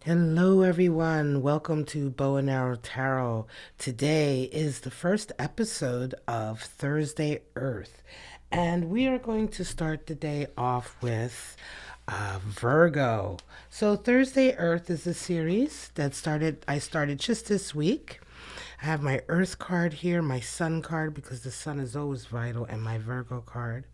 Hello, everyone. Welcome to Bow and Arrow Tarot. Today is the first episode of Thursday Earth, and we are going to start the day off with Virgo. So, Thursday Earth is a series that I started just this week. I have my Earth card here, my Sun card, because the Sun is always vital, and my Virgo card.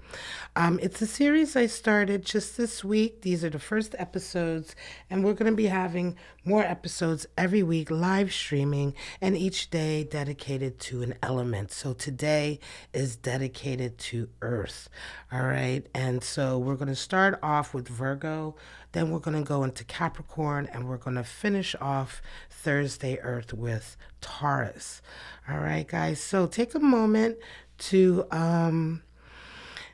It's a series I started just this week. These are the first episodes, and we're going to be having more episodes every week, live streaming, and each day dedicated to an element. So today is dedicated to Earth. All right. And so we're going to start off with Virgo, then we're going to go into Capricorn, and we're going to finish off Thursday Earth with Taurus. All right, guys. So take a moment to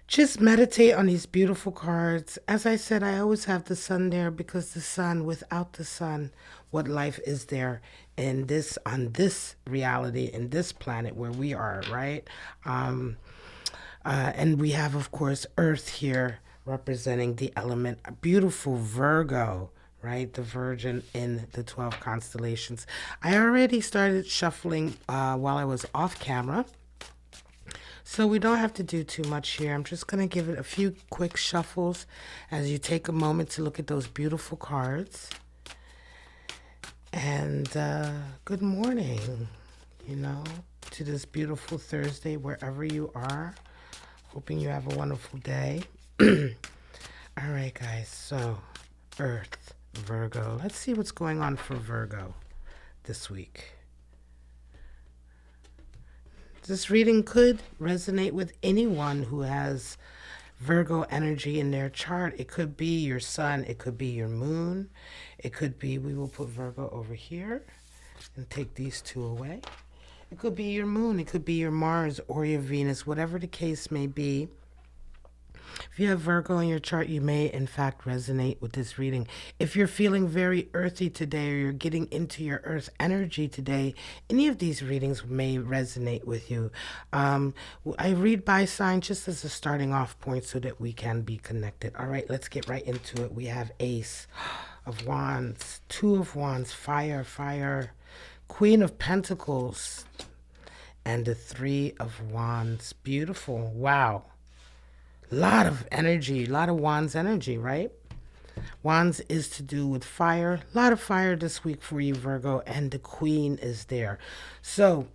just meditate on these beautiful cards. As I said, I always have the sun there because the sun, without the sun, what life is there in this, on this reality, in this planet where we are, right? And we have, of course, Earth here representing the element, a beautiful Virgo, right? The Virgin in the 12 constellations. I already started shuffling while I was off camera. So we don't have to do too much here. I'm just going to give it a few quick shuffles as you take a moment to look at those beautiful cards. And good morning, to this beautiful Thursday, wherever you are. Hoping you have a wonderful day. All right, guys. So, Earth, Virgo. Let's see what's going on for Virgo this week. This reading could resonate with anyone who has Virgo energy in their chart. It could be your sun. It could be your moon. It could be, we will put Virgo over here and take these two away. It could be your moon. It could be your Mars or your Venus, whatever the case may be. If you have Virgo in your chart, you may, in fact, resonate with this reading. If you're feeling very earthy today or you're getting into your earth energy today, any of these readings may resonate with you. I read by sign just as a starting off point so that we can be connected. All right, let's get right into it. We have Ace of Wands, Two of Wands, fire, Queen of Pentacles, and the Three of Wands. Beautiful. Wow. Lot of energy, a lot of Wands energy, right? Wands is to do with fire. A lot of fire this week for you, Virgo, and the Queen is there. So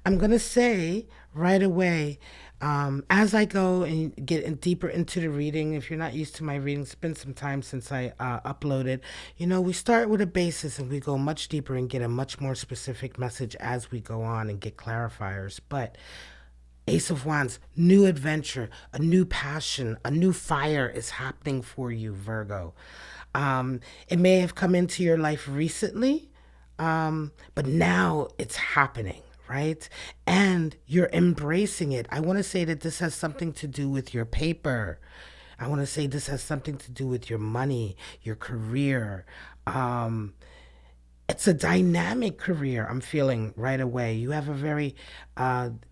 I'm going to say right away, as I go and get deeper into the reading, if you're not used to my reading, it's been some time since I uploaded. We start with a basis and we go much deeper and get a much more specific message as we go on and get clarifiers. But Ace of Wands, new adventure, a new passion, a new fire is happening for you, Virgo. It may have come into your life recently, but now it's happening, right? And you're embracing it. I want to say that this has something to do with your paper. I want to say this has something to do with your money, your career. It's a dynamic career, I'm feeling right away. You have a very,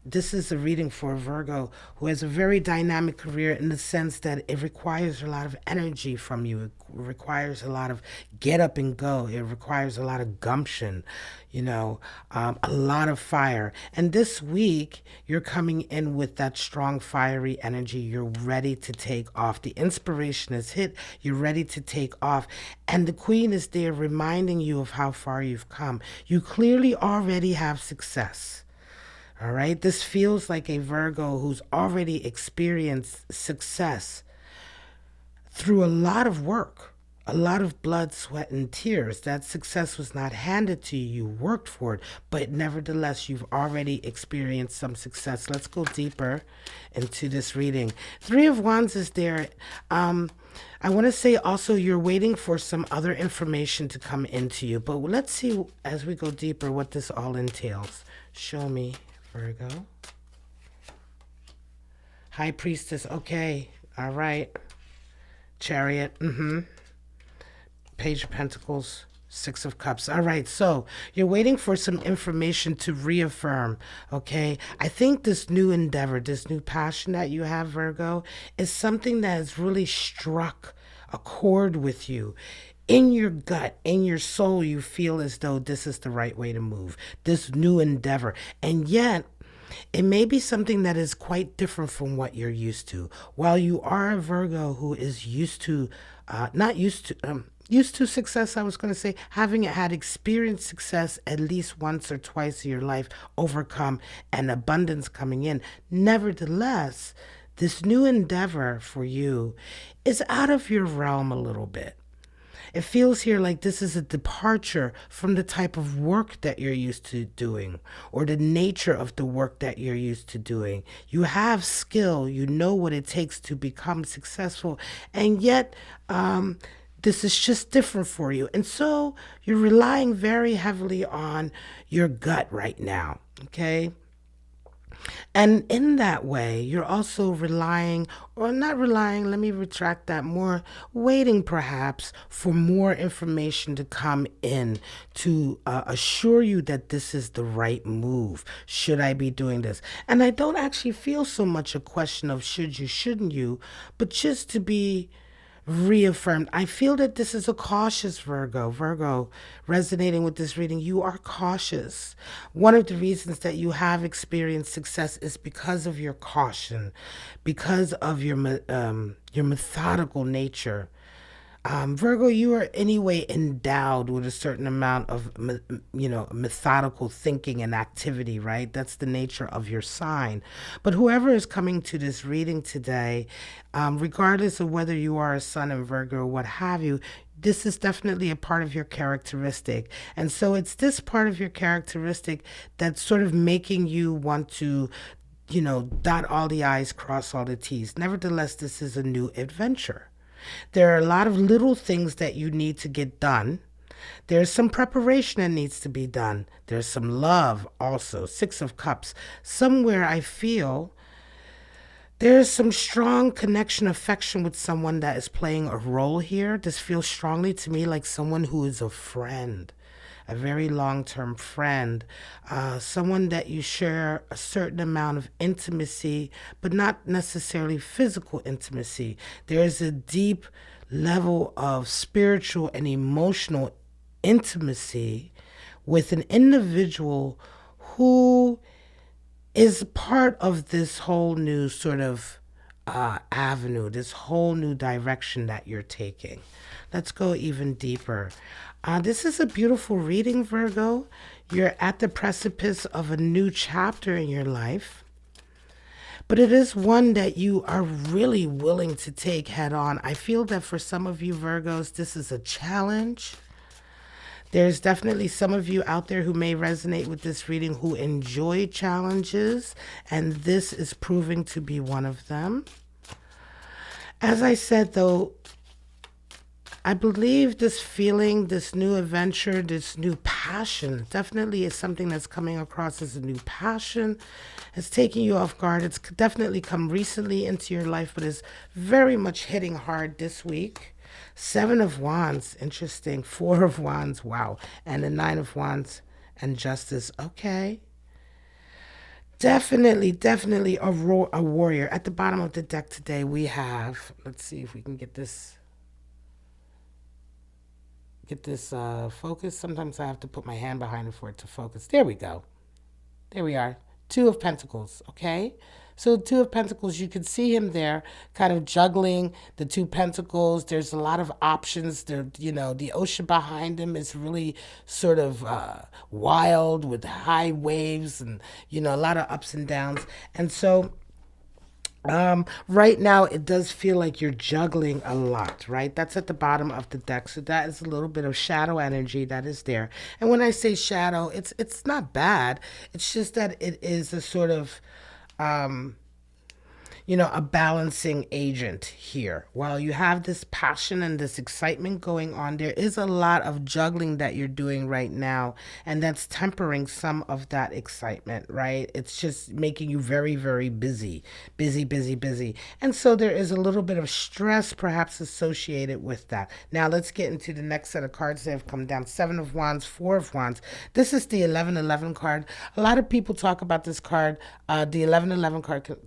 this is a reading for Virgo who has a very dynamic career in the sense that it requires a lot of energy from you. It requires a lot of get up and go. It requires a lot of gumption, a lot of fire. And this week, you're coming in with that strong, fiery energy. You're ready to take off. The inspiration is hit. You're ready to take off. And the Queen is there reminding you of how far you've come. You clearly already have success. All right. This feels like a Virgo who's already experienced success through a lot of work, a lot of blood, sweat, and tears. That success was not handed to you. You worked for it, but nevertheless, you've already experienced some success. Let's go deeper into this reading. Three of Wands is there. I want to say also you're waiting for some other information to come into you, but let's see as we go deeper what this all entails. Show me, Virgo. High Priestess. Okay. All right. Chariot. Page of Pentacles, Six of Cups. All right, so you're waiting for some information to reaffirm, okay? I think this new endeavor, this new passion that you have, Virgo, is something that has really struck a chord with you. in your gut, in your soul, you feel as though this is the right way to move, this new endeavor. And yet, it may be something that is quite different from what you're used to. While you are a Virgo who is used to, not used to, used to success, I was going to say, having had experienced success at least once or twice in your life, overcome, and abundance coming in. Nevertheless, this new endeavor for you is out of your realm a little bit. It feels here like this is a departure from the type of work that you're used to doing or the nature of the work that you're used to doing. You have skill, you know what it takes to become successful, and yet this is just different for you. And so you're relying very heavily on your gut right now, okay? And in that way, you're also relying, or not relying, let me retract that more, waiting perhaps for more information to come in to assure you that this is the right move. Should I be doing this? And I don't actually feel so much a question of should you, shouldn't you, but just to be reaffirmed. I feel that this is a cautious Virgo. Virgo, resonating with this reading, you are cautious. One of the reasons that you have experienced success is because of your caution, because of your methodical nature. Virgo, you are anyway endowed with a certain amount of, methodical thinking and activity, right? That's the nature of your sign. But whoever is coming to this reading today, regardless of whether you are a sun in Virgo or what have you, this is definitely a part of your characteristic. And so it's this part of your characteristic that's sort of making you want to dot all the I's, cross all the T's. Nevertheless, this is a new adventure. There are a lot of little things that you need to get done. There's some preparation that needs to be done. There's some love also. Six of Cups. Somewhere I feel there's some strong connection, affection with someone that is playing a role here. This feels strongly to me like someone who is a friend, a very long-term friend, someone that you share a certain amount of intimacy, but not necessarily physical intimacy. There is a deep level of spiritual and emotional intimacy with an individual who is part of this whole new sort of avenue, this whole new direction that you're taking. Let's go even deeper. This is a beautiful reading, Virgo. You're at the precipice of a new chapter in your life, but it is one that you are really willing to take head on. I feel that for some of you Virgos, this is a challenge. There's definitely some of you out there who may resonate with this reading who enjoy challenges, and this is proving to be one of them. As I said, though, I believe this feeling, this new adventure, this new passion definitely is something that's coming across as a new passion. It's taking you off guard. It's definitely come recently into your life, but is very much hitting hard this week. Seven of Wands, interesting. Four of Wands, wow. And the Nine of Wands and Justice, okay. Definitely a warrior. At the bottom of the deck today, we have, let's see if we can get this focus. Sometimes I have to put my hand behind it for it to focus. There we go. There we are. Two of Pentacles, okay? So Two of Pentacles, you can see him there kind of juggling the two pentacles. There's a lot of options. There, the ocean behind him is really sort of wild with high waves and, a lot of ups and downs. And so right now it does feel like you're juggling a lot, right? That's at the bottom of the deck. So that is a little bit of shadow energy that is there. And when I say shadow, it's not bad. It's just that it is a sort of a balancing agent here. While you have this passion and this excitement going on, there is a lot of juggling that you're doing right now, and that's tempering some of that excitement, right? It's just making you very, very busy. And so there is a little bit of stress perhaps associated with that. Now let's get into the next set of cards that have come down. Seven of Wands, Four of Wands. This is the 1111 card. A lot of people talk about this card. The 1111 card,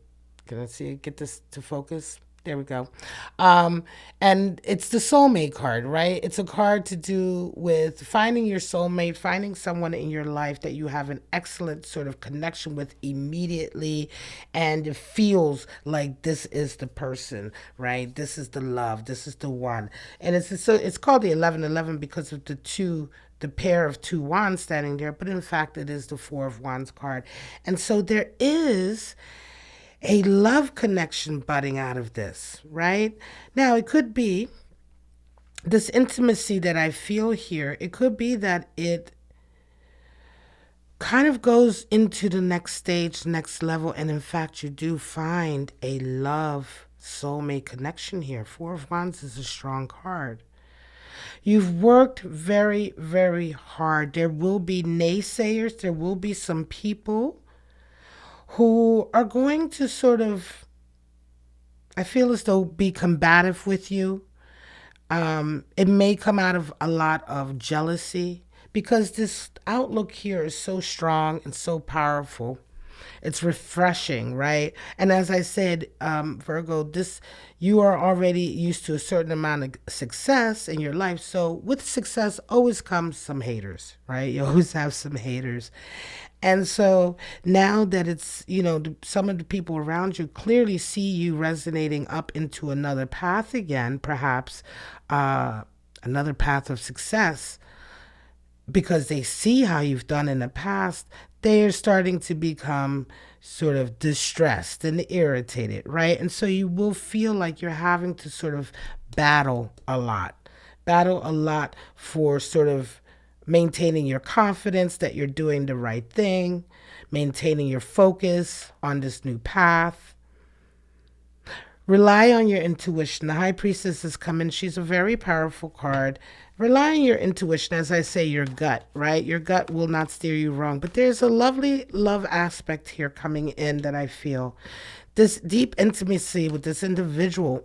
can I see it? Get this to focus? There we go. And it's the soulmate card, right? It's a card to do with finding your soulmate, finding someone in your life that you have an excellent sort of connection with immediately, and it feels like this is the person, right? This is the love. This is the one. And it's called the 1111 because of the pair of two wands standing there, but in fact it is the Four of Wands card. And so there is a love connection budding out of this, right? Now, it could be this intimacy that I feel here. It could be that it kind of goes into the next stage, next level, and in fact, you do find a love soulmate connection here. Four of Wands is a strong card. You've worked very, very hard. There will be naysayers. There will be some people who are going to sort of, I feel as though, be combative with you. It may come out of a lot of jealousy because this outlook here is so strong and so powerful. It's refreshing, right? And as I said, Virgo, you are already used to a certain amount of success in your life. So with success always comes some haters, right? You always have some haters. And so now that it's, some of the people around you clearly see you resonating up into another path again, perhaps another path of success, because they see how you've done in the past, they are starting to become sort of distressed and irritated, right? And so you will feel like you're having to sort of battle a lot for sort of maintaining your confidence that you're doing the right thing, maintaining your focus on this new path. Rely on your intuition. The High Priestess is coming. She's a very powerful card. Rely on your intuition, as I say, your gut, right? Your gut will not steer you wrong. But there's a lovely love aspect here coming in that I feel. This deep intimacy with this individual.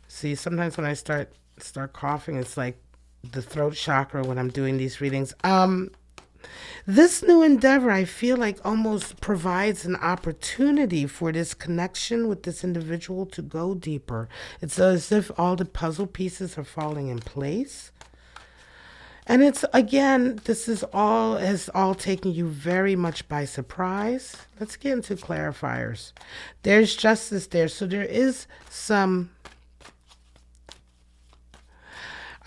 See, sometimes when I start coughing, it's like the throat chakra when I'm doing these readings. This new endeavor, I feel like, almost provides an opportunity for this connection with this individual to go deeper. It's as if all the puzzle pieces are falling in place. And it's, again, has all taken you very much by surprise. Let's get into clarifiers. There's justice there. So there is some,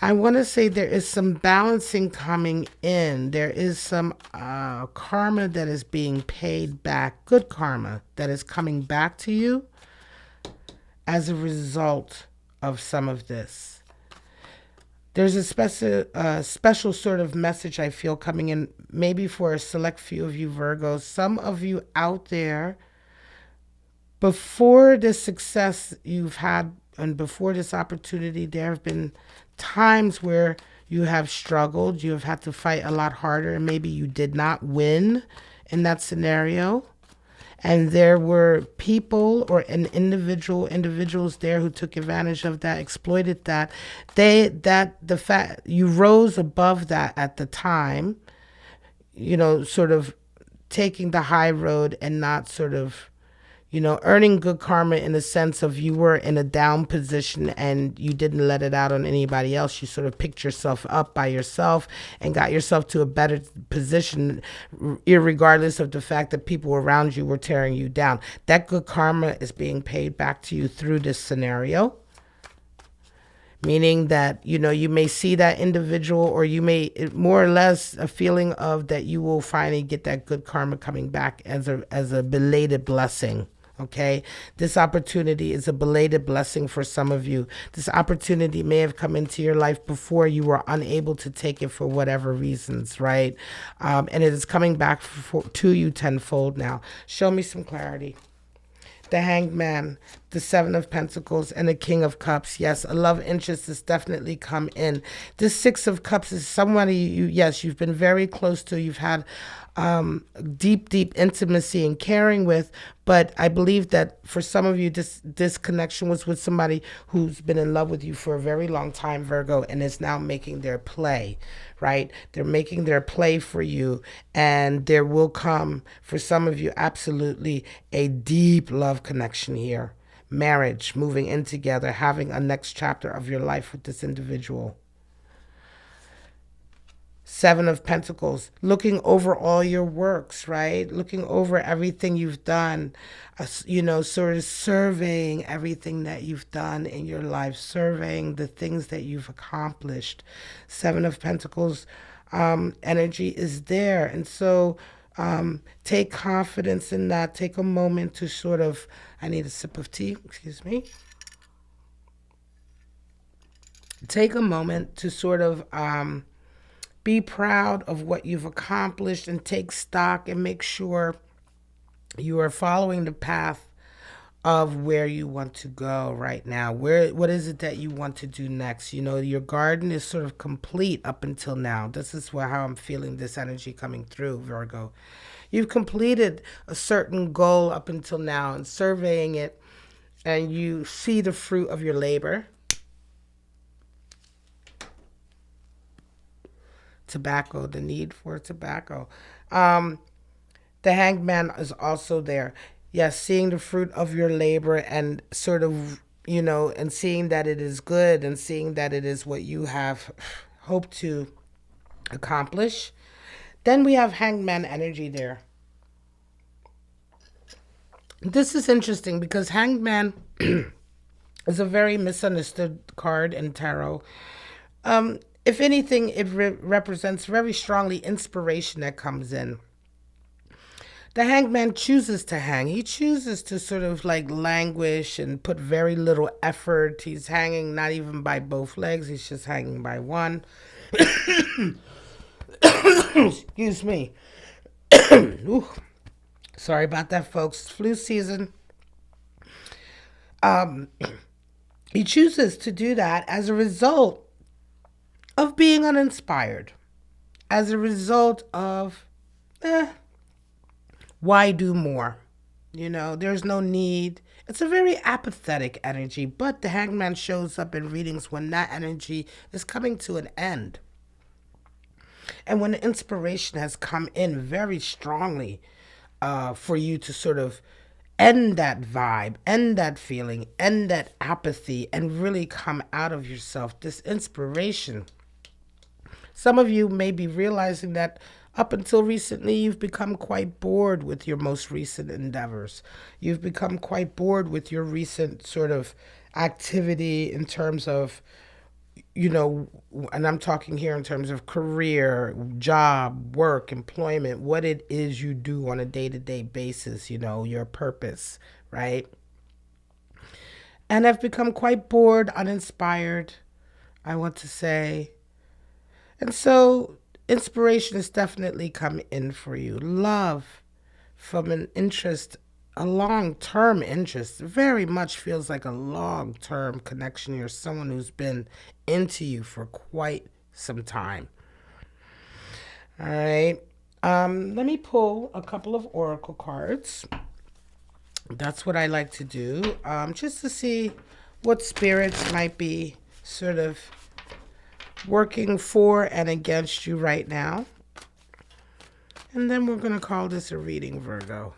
I want to say there is some balancing coming in. There is some karma that is being paid back, good karma that is coming back to you as a result of some of this. There's a special sort of message I feel coming in, maybe for a select few of you Virgos. Some of you out there, before this success you've had and before this opportunity, there have been times where you have struggled. You have had to fight a lot harder, and maybe you did not win in that scenario. And there were people or individuals there who took advantage of that, exploited that. The fact you rose above that at the time, sort of taking the high road and not sort of, earning good karma in the sense of you were in a down position and you didn't let it out on anybody else. You sort of picked yourself up by yourself and got yourself to a better position, irregardless of the fact that people around you were tearing you down. That good karma is being paid back to you through this scenario. Meaning that, you may see that individual, or you may, more or less, a feeling of that you will finally get that good karma coming back as a belated blessing. Okay, this opportunity is a belated blessing for some of you. This opportunity may have come into your life before you were unable to take it for whatever reasons, right? And it is coming back to you tenfold now. Show me some clarity. The Hanged Man. the Seven of Pentacles, and the King of Cups. Yes, a love interest has definitely come in. This Six of Cups is somebody you've been very close to. You've had deep intimacy and caring with, but I believe that for some of you, this connection was with somebody who's been in love with you for a very long time, Virgo, and is now making their play, right? They're making their play for you, and there will come, for some of you, absolutely a deep love connection here. Marriage, moving in together, having a next chapter of your life with this individual. Seven of Pentacles, looking over all your works, right? Looking over everything you've done, sort of surveying everything that you've done in your life, surveying the things that you've accomplished. Seven of Pentacles energy is there. And so take confidence in that. Take a moment to sort of, I need a sip of tea, excuse me. Take a moment to sort of be proud of what you've accomplished and take stock and make sure you are following the path of where you want to go right now. What is it that you want to do next? Your garden is sort of complete up until now. This is how I'm feeling this energy coming through, Virgo. You've completed a certain goal up until now and surveying it, and you see the fruit of your labor. Tobacco, the need for tobacco. The Hanged Man is also there. Yes, seeing the fruit of your labor and sort of, and seeing that it is good and seeing that it is what you have hoped to accomplish. Then we have Hanged Man energy there. This is interesting because Hanged Man is a very misunderstood card in tarot. If anything, it represents very strongly inspiration that comes in. The Hanged Man chooses to hang. He chooses to sort of like languish and put very little effort. He's hanging not even by both legs. He's just hanging by one. Excuse me. Ooh. Sorry about that, folks. Flu season. He chooses to do that as a result of being uninspired, as a result of why do more? There's no need. It's a very apathetic energy, but the Hanged Man shows up in readings when that energy is coming to an end. And when the inspiration has come in very strongly for you to sort of end that vibe, end that feeling, end that apathy, and really come out of yourself, this inspiration. Some of you may be realizing that up until recently, you've become quite bored with your most recent endeavors. You've become quite bored with your recent sort of activity in terms of, and I'm talking here in terms of career, job, work, employment, what it is you do on a day-to-day basis, your purpose, right? And I've become quite bored, uninspired, I want to say. And so inspiration has definitely come in for you. Love from an interest, a long-term interest, very much feels like a long-term connection. You're someone who's been into you for quite some time. All right. Let me pull a couple of oracle cards. That's what I like to do, just to see what spirits might be sort of working for and against you right now. And then we're going to call this a reading, Virgo.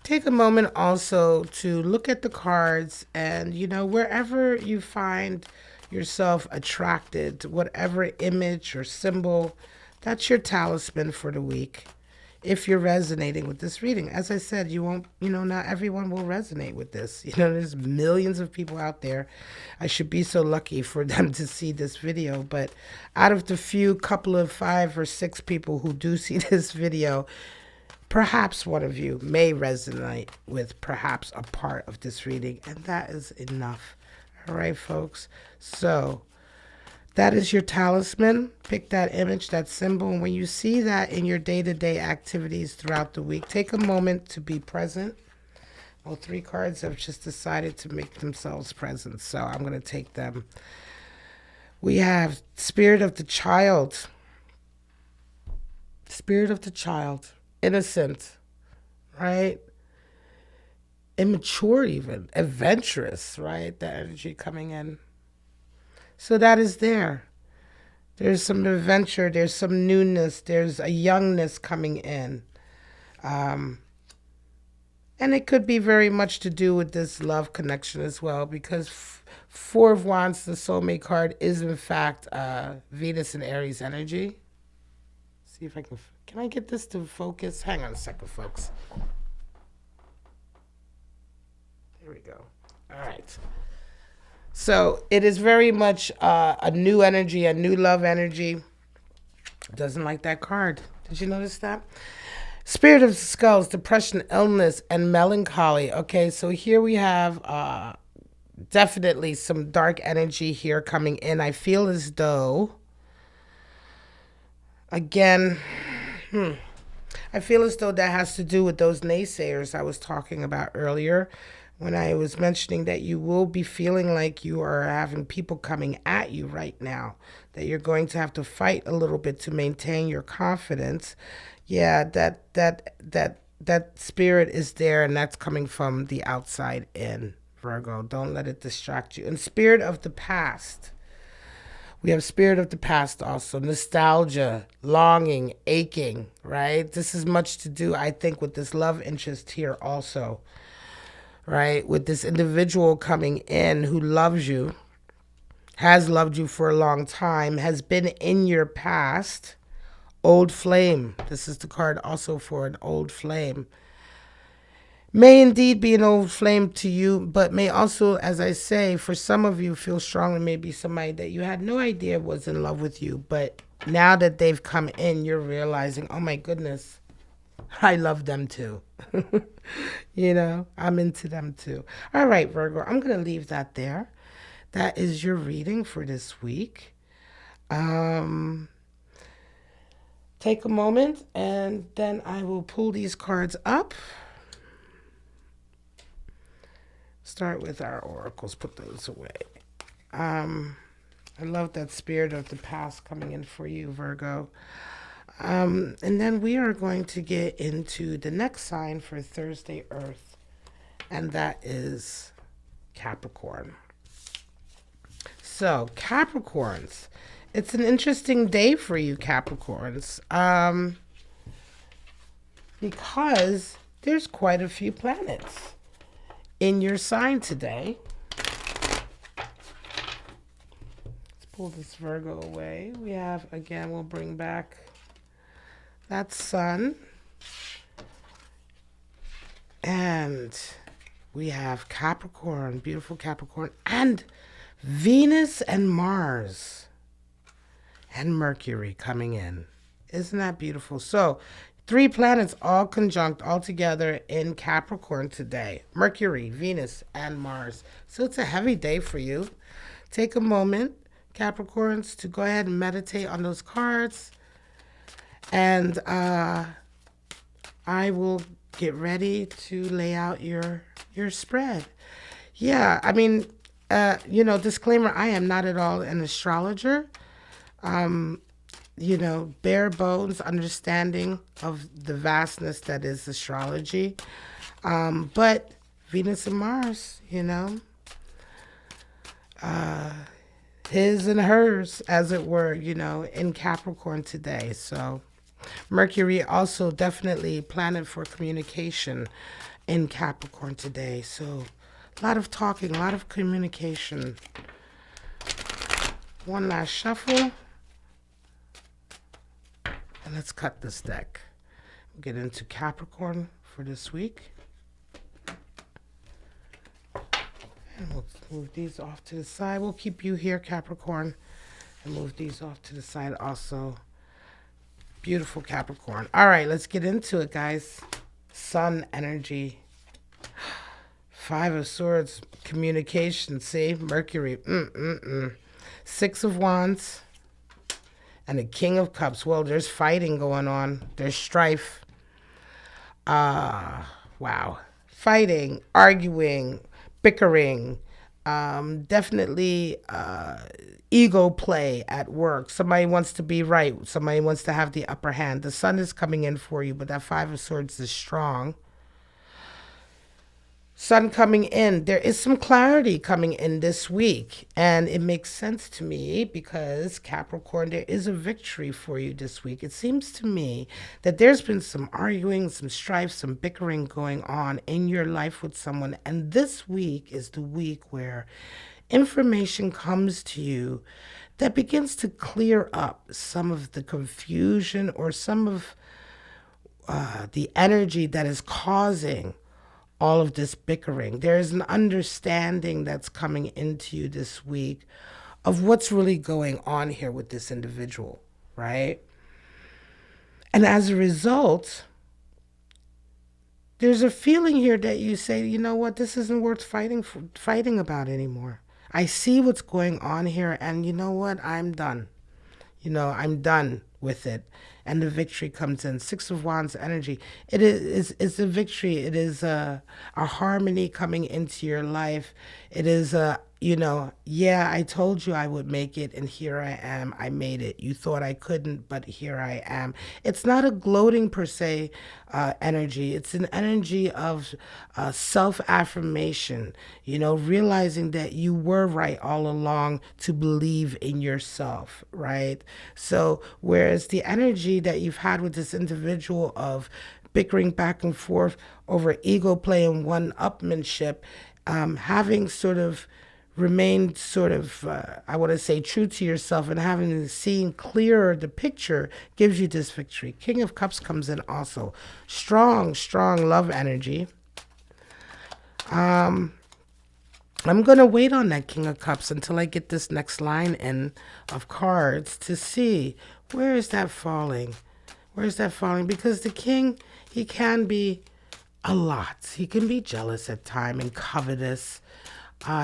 Take a moment also to look at the cards and, wherever you find yourself attracted, whatever image or symbol, that's your talisman for the week. If you're resonating with this reading, as I said, you won't, not everyone will resonate with this. There's millions of people out there. I should be so lucky for them to see this video. But out of the couple of 5 or 6 people who do see this video, perhaps one of you may resonate with perhaps a part of this reading. And that is enough. All right, folks. So that is your talisman. Pick that image, that symbol. And when you see that in your day-to-day activities throughout the week, take a moment to be present. Well, 3 cards have just decided to make themselves present, so I'm going to take them. We have Spirit of the Child. Spirit of the Child. Innocent, right? Immature even. Adventurous, right? That energy coming in. So that is there. There's some adventure. There's some newness. There's a youngness coming in. And it could be very much to do with this love connection as well, because 4 of Wands, the soulmate card, is in fact Venus and Aries energy. See if I can I get this to focus? Hang on a second, folks. There we go. All right. So it is very much a new energy, a new love energy. Doesn't like that card. Did you notice that? Spirit of Skulls, depression, illness, and melancholy. Okay, so here we have definitely some dark energy here coming in. I feel as though, again, I feel as though that has to do with those naysayers I was talking about earlier when I was mentioning that you will be feeling like you are having people coming at you right now, that you're going to have to fight a little bit to maintain your confidence. Yeah, that spirit is there, and that's coming from the outside in, Virgo. Don't let it distract you. And spirit of the past. We have spirit of the past also. Nostalgia, longing, aching, right? This is much to do, I think, with this love interest here also, right? With this individual coming in who loves you, has loved you for a long time, has been in your past. Old flame. This is the card also for an old flame. May indeed be an old flame to you, but may also, as I say, for some of you, feel strongly maybe somebody that you had no idea was in love with you, but now that they've come in, you're realizing, oh my goodness, I love them too. You know, I'm into them too. All right, Virgo, I'm going to leave that there. That is your reading for this week. Take a moment, and then I will pull these cards up. Start with our oracles, put those away. I love that spirit of the past coming in for you, Virgo. And then we are going to get into the next sign for Thursday Earth, and that is Capricorn. So, Capricorns. It's an interesting day for you, Capricorns, because there's quite a few planets in your sign today. Let's pull this Virgo away. We have, again, we'll bring back that Sun. And we have Capricorn, beautiful Capricorn, and Venus and Mars. And Mercury coming in. Isn't that beautiful? So 3 planets all conjunct all together in Capricorn today. Mercury, Venus, and Mars. So it's a heavy day for you. Take a moment, Capricorns, to go ahead and meditate on those cards. And I will get ready to lay out your spread. Yeah, I mean, disclaimer, I am not at all an astrologer. Bare bones understanding of the vastness that is astrology. But Venus and Mars, his and hers, as it were, in Capricorn today. So Mercury also definitely planet for communication in Capricorn today. So a lot of talking, a lot of communication. One last shuffle. And let's cut this deck. We'll get into Capricorn for this week. And we'll move these off to the side. We'll keep you here, Capricorn, and move these off to the side also. Beautiful Capricorn. All right, let's get into it, guys. Sun energy. 5 of Swords, communication. See, Mercury. 6 of Wands. And the King of Cups. Well, there's fighting going on. There's strife. Wow. fighting, arguing, bickering, definitely ego play at work. Somebody wants to be right. Somebody wants to have the upper hand. The sun is coming in for you, but that Five of Swords is strong. Sun coming in. There is some clarity coming in this week. And it makes sense to me because Capricorn, there is a victory for you this week. It seems to me that there's been some arguing, some strife, some bickering going on in your life with someone. And this week is the week where information comes to you that begins to clear up some of the confusion or some of the energy that is causing all of this bickering. There is an understanding that's coming into you this week of what's really going on here with this individual, right? And as a result, there's a feeling here that you say, you know what, this isn't worth fighting about anymore. I see what's going on here, and you know what, I'm done. I'm done with it. And the victory comes in. Six of Wands energy. It's a victory. It is a harmony coming into your life. It is yeah, I told you I would make it, and here I am. I made it. You thought I couldn't, but here I am. It's not a gloating per se energy. It's an energy of self-affirmation, realizing that you were right all along to believe in yourself, right? So whereas the energy that you've had with this individual of bickering back and forth over ego play and one-upmanship, having sort of remained sort of, I want to say, true to yourself and having seen clearer the picture gives you this victory. King of Cups comes in also. Strong, strong love energy. I'm going to wait on that King of Cups until I get this next line in of cards to see where is that falling. Where is that falling? Because the king, he can be a lot. He can be jealous at times and covetous.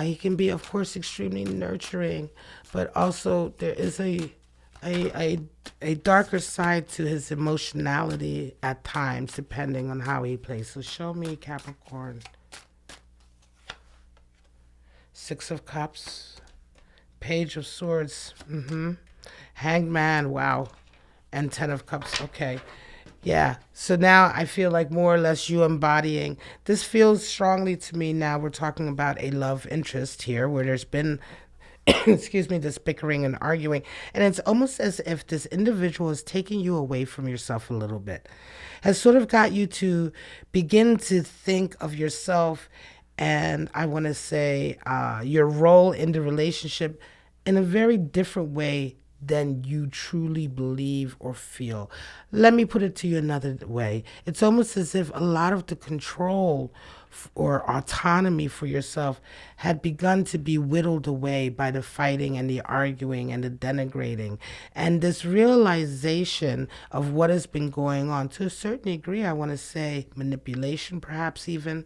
He can be, of course, extremely nurturing, but also there is a darker side to his emotionality at times, depending on how he plays. So show me, Capricorn. Six of Cups, Page of Swords, Hanged Man, wow, and Ten of Cups, okay. Yeah, so now I feel like more or less you embodying. This feels strongly to me now. We're talking about a love interest here where there's been, excuse me, this bickering and arguing. And it's almost as if this individual is taking you away from yourself a little bit, has sort of got you to begin to think of yourself and I want to say your role in the relationship in a very different way than you truly believe or feel. Let me put it to you another way. It's almost as if a lot of the control or autonomy for yourself had begun to be whittled away by the fighting and the arguing and the denigrating. And this realization of what has been going on, to a certain degree, I want to say manipulation, perhaps even,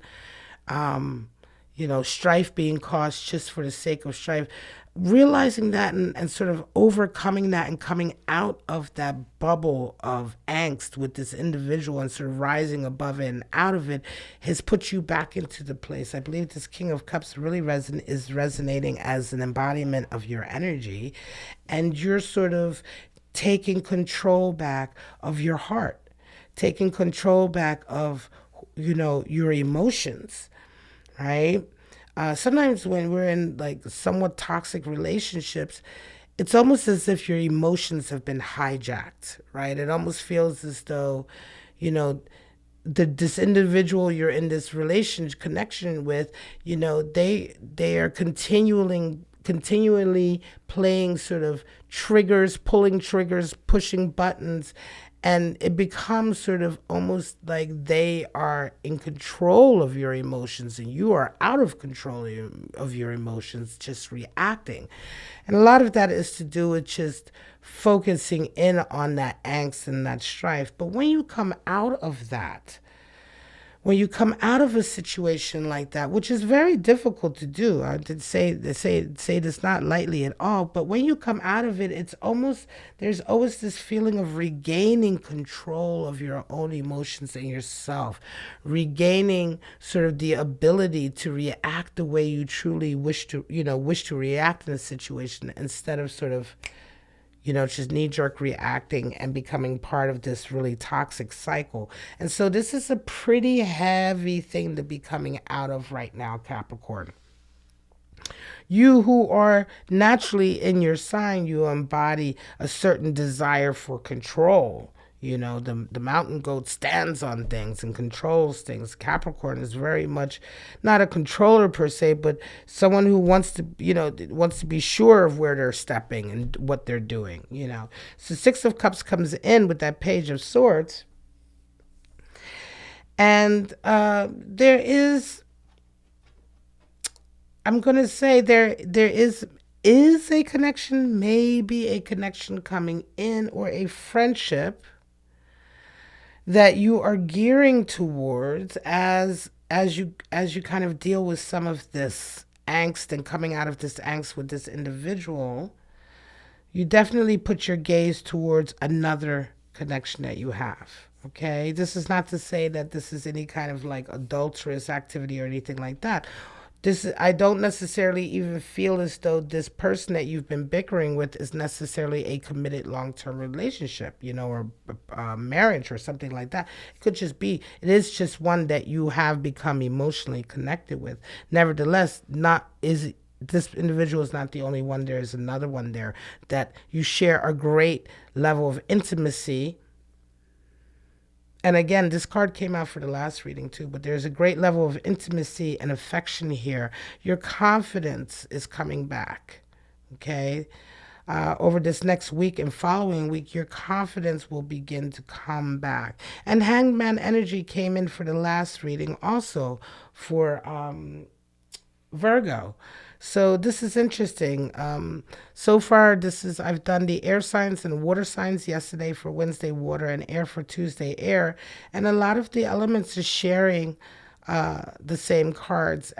strife being caused just for the sake of strife. Realizing that and sort of overcoming that and coming out of that bubble of angst with this individual and sort of rising above it and out of it has put you back into the place. I believe this King of Cups really is resonating as an embodiment of your energy, and you're sort of taking control back of your heart, taking control back of, your emotions, right? Sometimes when we're in like somewhat toxic relationships, it's almost as if your emotions have been hijacked, right? It almost feels as though, this individual you're in this relationship connection with, they are continually playing sort of triggers, pulling triggers, pushing buttons. And it becomes sort of almost like they are in control of your emotions and you are out of control of your emotions, just reacting. And a lot of that is to do with just focusing in on that angst and that strife. But when you come out of that, when you come out of a situation like that, which is very difficult to do, I did say this not lightly at all, but when you come out of it, it's almost, there's always this feeling of regaining control of your own emotions and yourself, regaining sort of the ability to react the way you truly wish to, wish to react in a situation, instead of sort of, just knee-jerk reacting and becoming part of this really toxic cycle. And so this is a pretty heavy thing to be coming out of right now, Capricorn. You who are naturally in your sign, you embody a certain desire for control. The mountain goat stands on things and controls things. Capricorn is very much not a controller per se, but someone who wants to, wants to be sure of where they're stepping and what they're doing, So Six of Cups comes in with that Page of Swords. And there is, I'm going to say there is a connection, maybe a connection coming in, or a friendship that you are gearing towards as you kind of deal with some of this angst and coming out of this angst with this individual. You definitely put your gaze towards another connection that you have. Okay, this is not to say that this is any kind of like adulterous activity or anything like that. I don't necessarily even feel as though this person that you've been bickering with is necessarily a committed long-term relationship, or marriage or something like that. It could just be, it is just one that you have become emotionally connected with. Nevertheless, this individual is not the only one. There is another one there that you share a great level of intimacy. And again, this card came out for the last reading too, but there's a great level of intimacy and affection here. Your confidence is coming back, okay? Over this next week and following week, your confidence will begin to come back. And Hangman energy came in for the last reading also for Virgo. So this is interesting. So far, I've done the air signs and water signs yesterday for Wednesday, water, and air for Tuesday, air. And a lot of the elements are sharing the same cards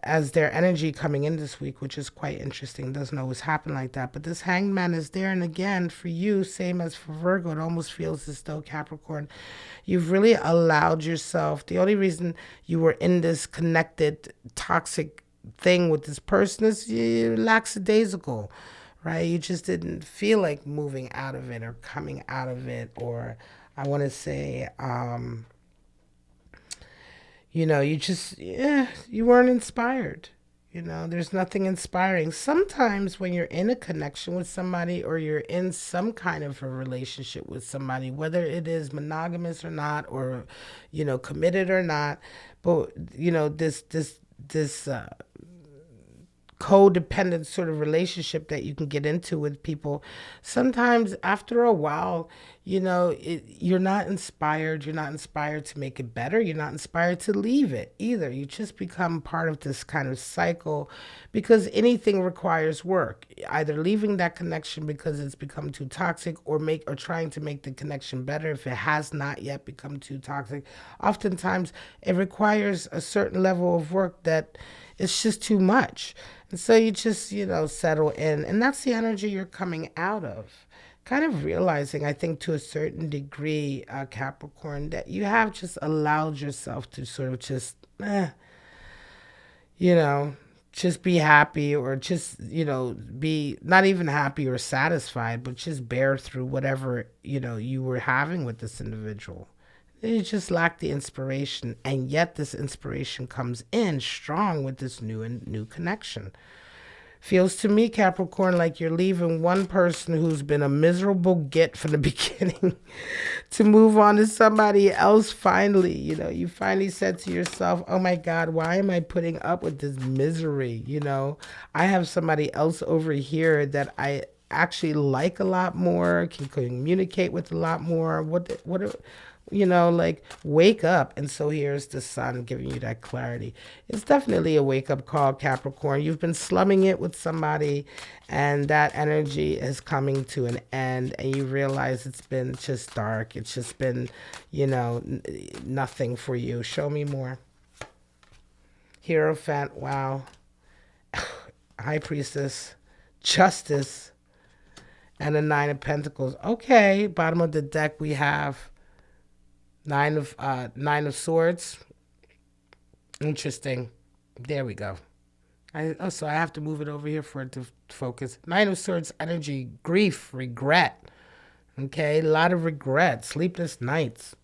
as their energy coming in this week, which is quite interesting. It doesn't always happen like that. But this Hangman is there. And again, for you, same as for Virgo, it almost feels as though, Capricorn, you've really allowed yourself. The only reason you were in this connected, toxic thing with this person is you're lackadaisical, right? You just didn't feel like moving out of it or coming out of it. Or I want to say, you weren't inspired. There's nothing inspiring. Sometimes when you're in a connection with somebody, or you're in some kind of a relationship with somebody, whether it is monogamous or not, or, committed or not, but, this codependent sort of relationship that you can get into with people, sometimes after a while, you're not inspired. You're not inspired to make it better. You're not inspired to leave it either. You just become part of this kind of cycle, because anything requires work, either leaving that connection because it's become too toxic, or trying to make the connection better if it has not yet become too toxic. Oftentimes it requires a certain level of work that it's just too much. And so you just, settle in. And that's the energy you're coming out of. Kind of realizing, I think, to a certain degree, Capricorn, that you have just allowed yourself to sort of just, just be happy, or just, be not even happy or satisfied, but just bear through whatever, you were having with this individual. You just lack the inspiration, and yet this inspiration comes in strong with this new connection. Feels to me, Capricorn, like you're leaving one person who's been a miserable git from the beginning to move on to somebody else finally. You finally said to yourself, oh my God, why am I putting up with this misery? I have somebody else over here that I actually like a lot more, can communicate with a lot more. like wake up. And so here's the sun giving you that clarity. It's definitely a wake up call, Capricorn. You've been slumming it with somebody, and that energy is coming to an end, and you realize it's been just dark. It's just been, nothing for you. Show me more. Hierophant, wow. High Priestess, Justice, and the Nine of Pentacles. Okay, bottom of the deck we have Nine of Swords. Interesting. There we go. So I have to move it over here for it to focus. Nine of Swords energy, grief, regret. Okay, a lot of regret, sleepless nights.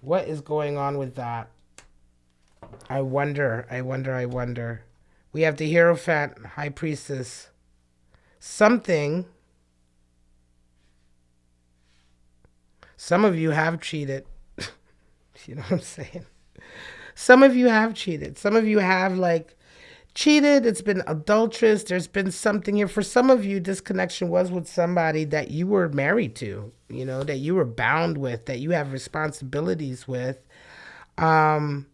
What is going on with that? I wonder. We have the Hierophant, High Priestess. Something. Some of you have cheated. You know what I'm saying? Some of you have cheated. Some of you have cheated. It's been adulterous. There's been something here. For some of you, this connection was with somebody that you were married to, that you were bound with, that you have responsibilities with. And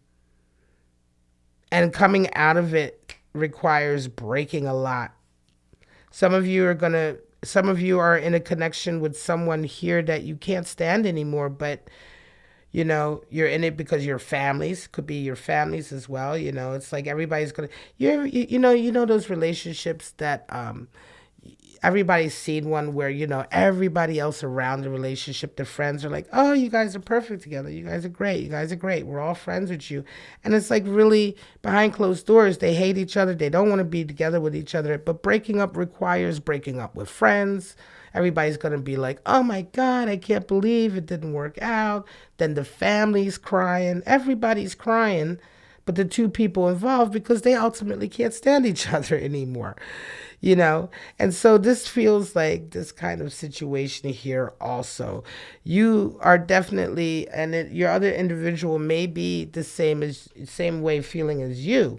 coming out of it requires breaking a lot. Some of you are in a connection with someone here that you can't stand anymore, but you're in it because your families, could be your families as well. It's like everybody's gonna, those relationships that everybody's seen one where, everybody else around the relationship, the friends are like, oh, you guys are perfect together. You guys are great. You guys are great. We're all friends with you. And it's like really behind closed doors, they hate each other. They don't want to be together with each other. But breaking up requires breaking up with friends. Everybody's going to be like, oh my God, I can't believe it didn't work out. Then the family's crying. Everybody's crying, but the two people involved, because they ultimately can't stand each other anymore. And so this feels like this kind of situation here also. You are definitely, and your other individual may be the same way feeling as you.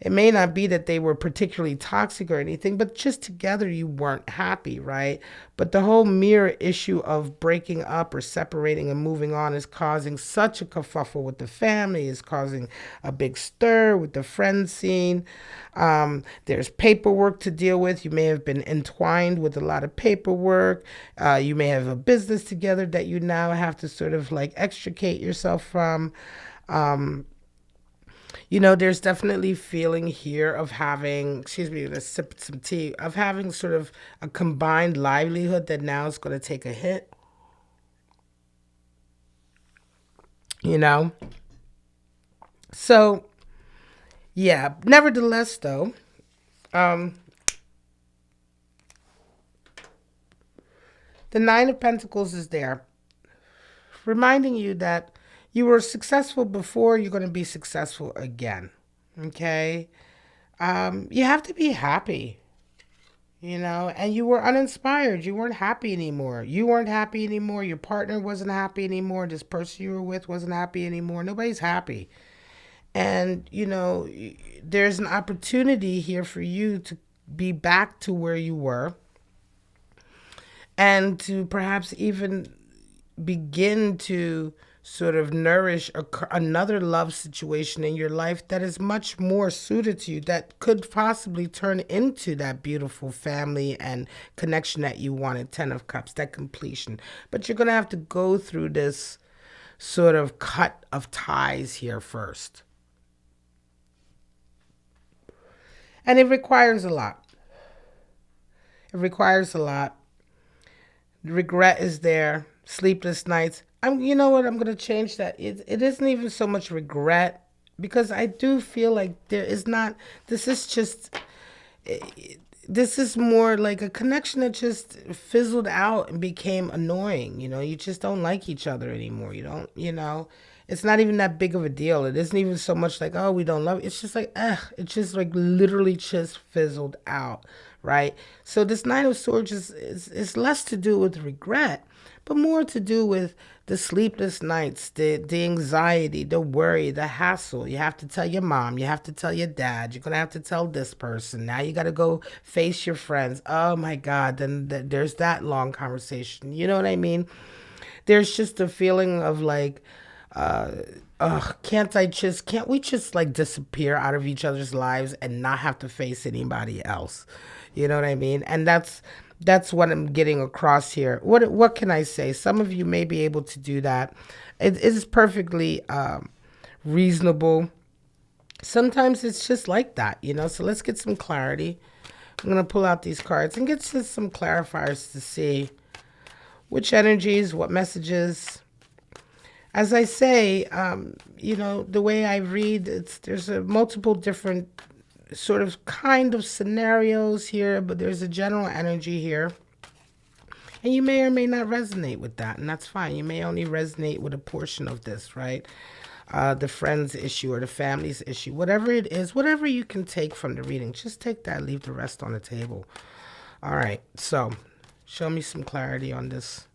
It may not be that they were particularly toxic or anything, but just together you weren't happy, right? But the whole mirror issue of breaking up or separating and moving on is causing such a kerfuffle with the family, is causing a big stir with the friend scene. There's paperwork to deal with. You may have been entwined with a lot of paperwork. You may have a business together that you now have to sort of extricate yourself from. There's definitely feeling here of having, let's sip some tea, of having sort of a combined livelihood that now is going to take a hit. So, yeah, nevertheless, though, the Nine of Pentacles is there, reminding you that you were successful before, you're going to be successful again. Okay? You have to be happy, and you were uninspired. You weren't happy anymore. You weren't happy anymore. Your partner wasn't happy anymore. This person you were with wasn't happy anymore. Nobody's happy. And, there's an opportunity here for you to be back to where you were, and to perhaps even begin to sort of nourish another love situation in your life that is much more suited to you, that could possibly turn into that beautiful family and connection that you wanted. 10 of Cups, that completion. But you're going to have to go through this sort of cut of ties here first. And it requires a lot. The regret is there. Sleepless nights. You know what? I'm going to change that. It isn't even so much regret, because I do feel like this is more like a connection that just fizzled out and became annoying. You just don't like each other anymore. It's not even that big of a deal. It isn't even so much like, oh, we don't love it. It's just like, it's just literally just fizzled out, right? So this Nine of Swords is less to do with regret, but more to do with the sleepless nights, the anxiety, the worry, the hassle. You have to tell your mom. You have to tell your dad. You're going to have to tell this person. Now you got to go face your friends. Oh, my God. Then there's that long conversation. You know what I mean? There's just a feeling of like, can't we just like disappear out of each other's lives and not have to face anybody else? You know what I mean? And that's what I'm getting across here. What can I say? Some of you may be able to do that. It is perfectly reasonable. Sometimes it's just like that, you know? So let's get some clarity. I'm going to pull out these cards and get to some clarifiers to see which energies, what messages. As I say, you know, the way I read, there's a multiple different sort of kind of scenarios here, but there's a general energy here. And you may or may not resonate with that, and that's fine. You may only resonate with a portion of this, right? The friend's issue or the family's issue, whatever it is, whatever you can take from the reading, just take that, leave the rest on the table. All right, so show me some clarity on this.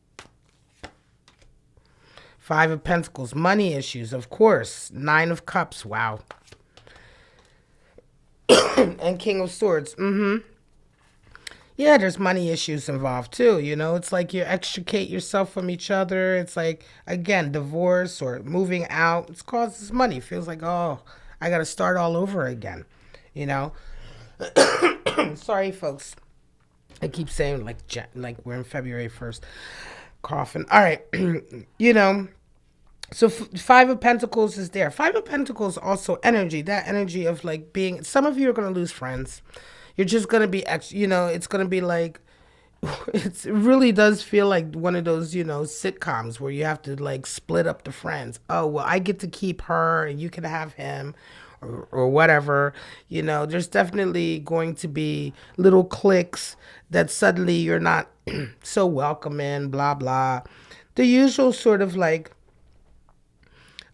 Five of Pentacles, money issues, of course. Nine of Cups, wow. And King of Swords, yeah, there's money issues involved too, you know. It's like you extricate yourself from each other. It's like, again, divorce or moving out. It causes money. It feels like, oh, I got to start all over again, you know. Sorry, folks. I keep saying like we're in February 1st. Coughing. All right. You know, so Five of Pentacles is there. Five of Pentacles also energy. That energy of like being, some of you are going to lose friends. You're just going to be, you know, it's going to be like, it really does feel like one of those, you know, sitcoms where you have to like split up the friends. Oh, well, I get to keep her and you can have him or whatever. You know, there's definitely going to be little cliques that suddenly you're not so welcome in, blah, blah. The usual sort of like,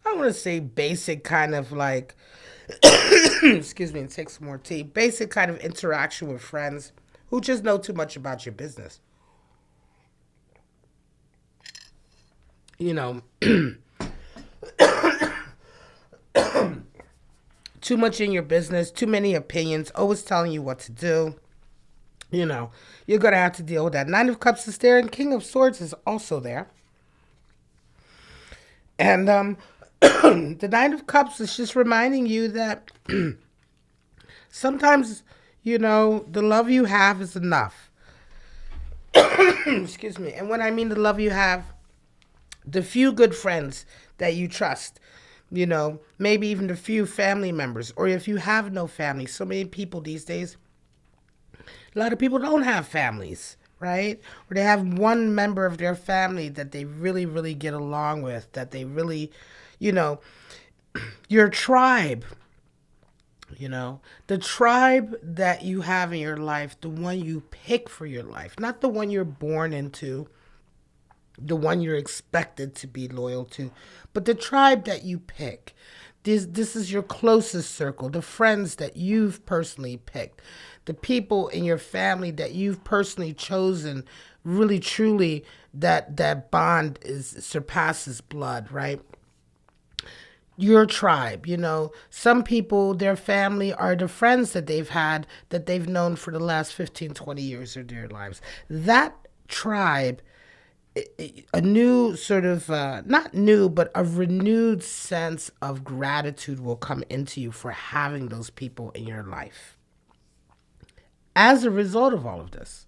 I want to say basic kind of like, excuse me, and take some more tea. Basic kind of interaction with friends who just know too much about your business. You know, too much in your business, too many opinions, always telling you what to do. You know, you're going to have to deal with that. Nine of Cups is there, and King of Swords is also there. And the Nine of Cups is just reminding you that sometimes, you know, the love you have is enough. Excuse me. And when I mean the love you have, the few good friends that you trust, you know, maybe even the few family members, or if you have no family. So many people these days, a lot of people don't have families, right? Or they have one member of their family that they really, really get along with, that they really, you know, your tribe, you know, the tribe that you have in your life, the one you pick for your life, not the one you're born into, the one you're expected to be loyal to, but the tribe that you pick. This is your closest circle, the friends that you've personally picked, the people in your family that you've personally chosen, really truly that bond surpasses blood, right? Your tribe, you know, some people, their family are the friends that they've had, that they've known for the last 15, 20 years of their lives. That tribe, a new sort of, not new, but a renewed sense of gratitude will come into you for having those people in your life as a result of all of this.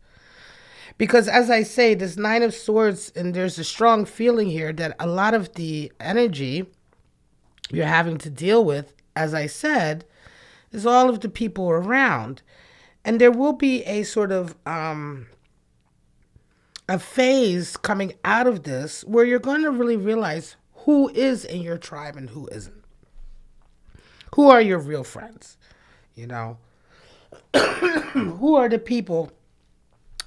Because as I say, this Nine of Swords, and there's a strong feeling here that a lot of the energy you're having to deal with, as I said, is all of the people around. And there will be a sort of a phase coming out of this where you're going to really realize who is in your tribe and who isn't. Who are your real friends? You know, who are the people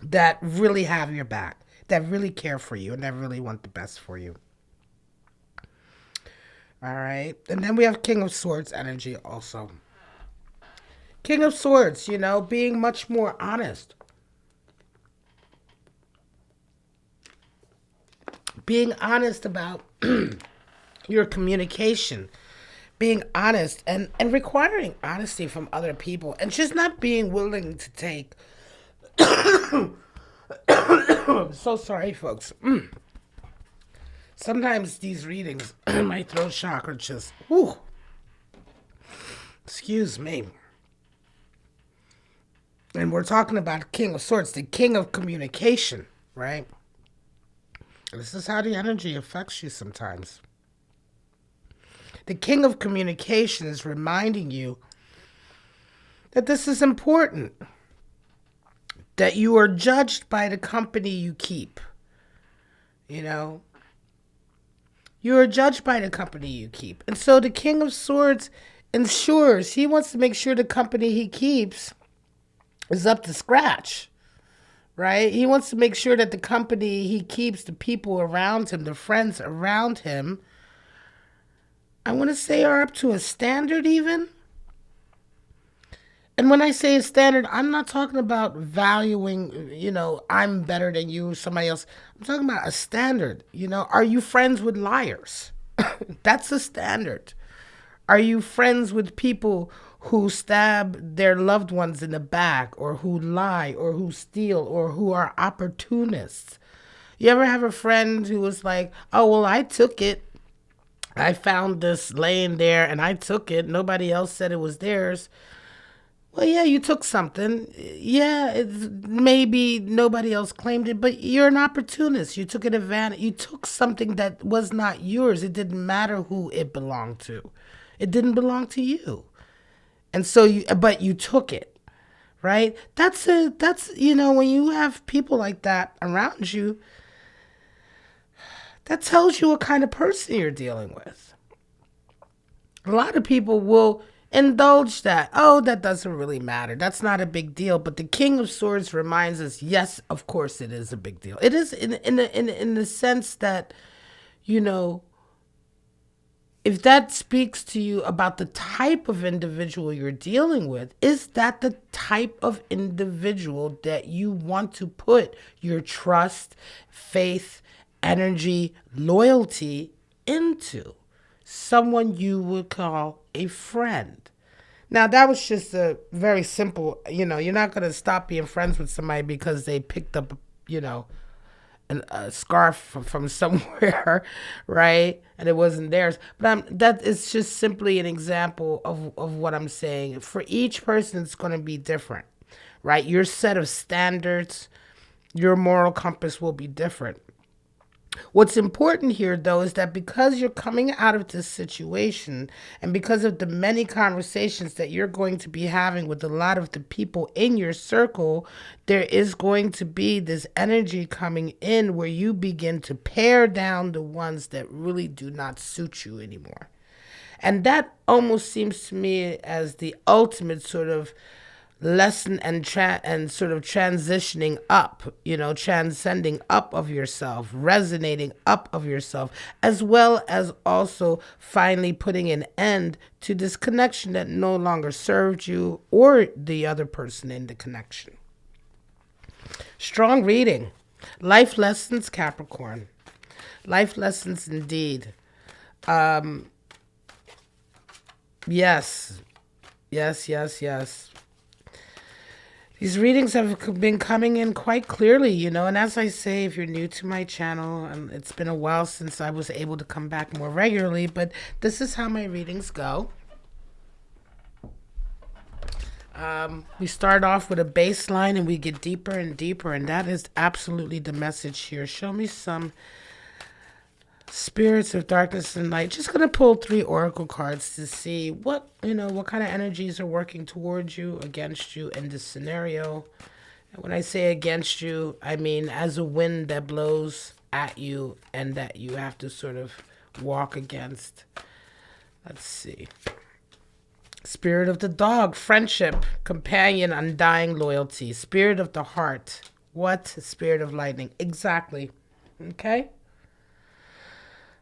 that really have your back, that really care for you, and that really want the best for you? All right. And then we have King of Swords energy also. King of Swords, you know, being much more honest. being honest about your communication, being honest and requiring honesty from other people, and just not being willing to take. I'm so sorry, folks. Sometimes these readings, my throat chakra just, whew, excuse me. And we're talking about King of Swords, the king of communication, right? This is how the energy affects you sometimes. The king of communication is reminding you that this is important, that you are judged by the company you keep. You know, you are judged by the company you keep. And so the king of swords ensures, he wants to make sure the company he keeps is up to scratch, right? He wants to make sure that the company he keeps, the people around him, the friends around him, I want to say are up to a standard even. And when I say a standard, I'm not talking about valuing, I'm better than you, somebody else. I'm talking about a standard. Are you friends with liars? That's a standard. Are you friends with people who stab their loved ones in the back, or who lie, or who steal, or who are opportunists? You ever have a friend who was like, oh, well, I took it. I found this laying there and I took it. Nobody else said it was theirs. Well, yeah, you took something. Yeah, maybe nobody else claimed it, but you're an opportunist. You took an advantage. You took something that was not yours. It didn't matter who it belonged to. It didn't belong to you. And so but you took it, right? That's when you have people like that around you, that tells you what kind of person you're dealing with. A lot of people will indulge that. Oh, that doesn't really matter. That's not a big deal. But the King of Swords reminds us, yes, of course it is a big deal. It is in the sense that, if that speaks to you about the type of individual you're dealing with, is that the type of individual that you want to put your trust, faith, energy, loyalty into? Someone you would call a friend. Now, that was just a very simple, you're not going to stop being friends with somebody because they picked up, a scarf from somewhere, right? And it wasn't theirs. But that is just simply an example of what I'm saying. For each person, it's going to be different, right? Your set of standards, your moral compass will be different. What's important here, though, is that because you're coming out of this situation, and because of the many conversations that you're going to be having with a lot of the people in your circle, there is going to be this energy coming in where you begin to pare down the ones that really do not suit you anymore. And that almost seems to me as the ultimate sort of lesson and sort of transitioning up, transcending up of yourself, resonating up of yourself, as well as also finally putting an end to this connection that no longer served you or the other person in the connection. Strong reading. Life lessons, Capricorn. Life lessons indeed. Yes. These readings have been coming in quite clearly, and as I say, if you're new to my channel, it's been a while since I was able to come back more regularly, but this is how my readings go. We start off with a baseline and we get deeper and deeper, and that is absolutely the message here. Show me some spirits of darkness and light. Just gonna pull 3 oracle cards to see what kind of energies are working towards you, against you in this scenario. And when I say against you, I mean as a wind that blows at you and that you have to sort of walk against. Let's see. Spirit of the dog, friendship, companion, undying loyalty. Spirit of the heart. What? Spirit of lightning. Exactly. Okay?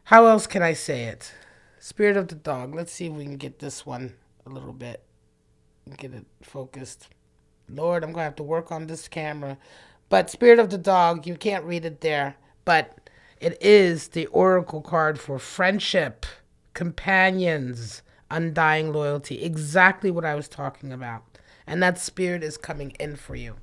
How else can I say it? Spirit of the dog. Let's see if we can get this one a little bit. Get it focused. Lord, I'm going to have to work on this camera. But Spirit of the dog, you can't read it there. But It is the oracle card for friendship, companions, undying loyalty. Exactly what I was talking about. And that spirit is coming in for you.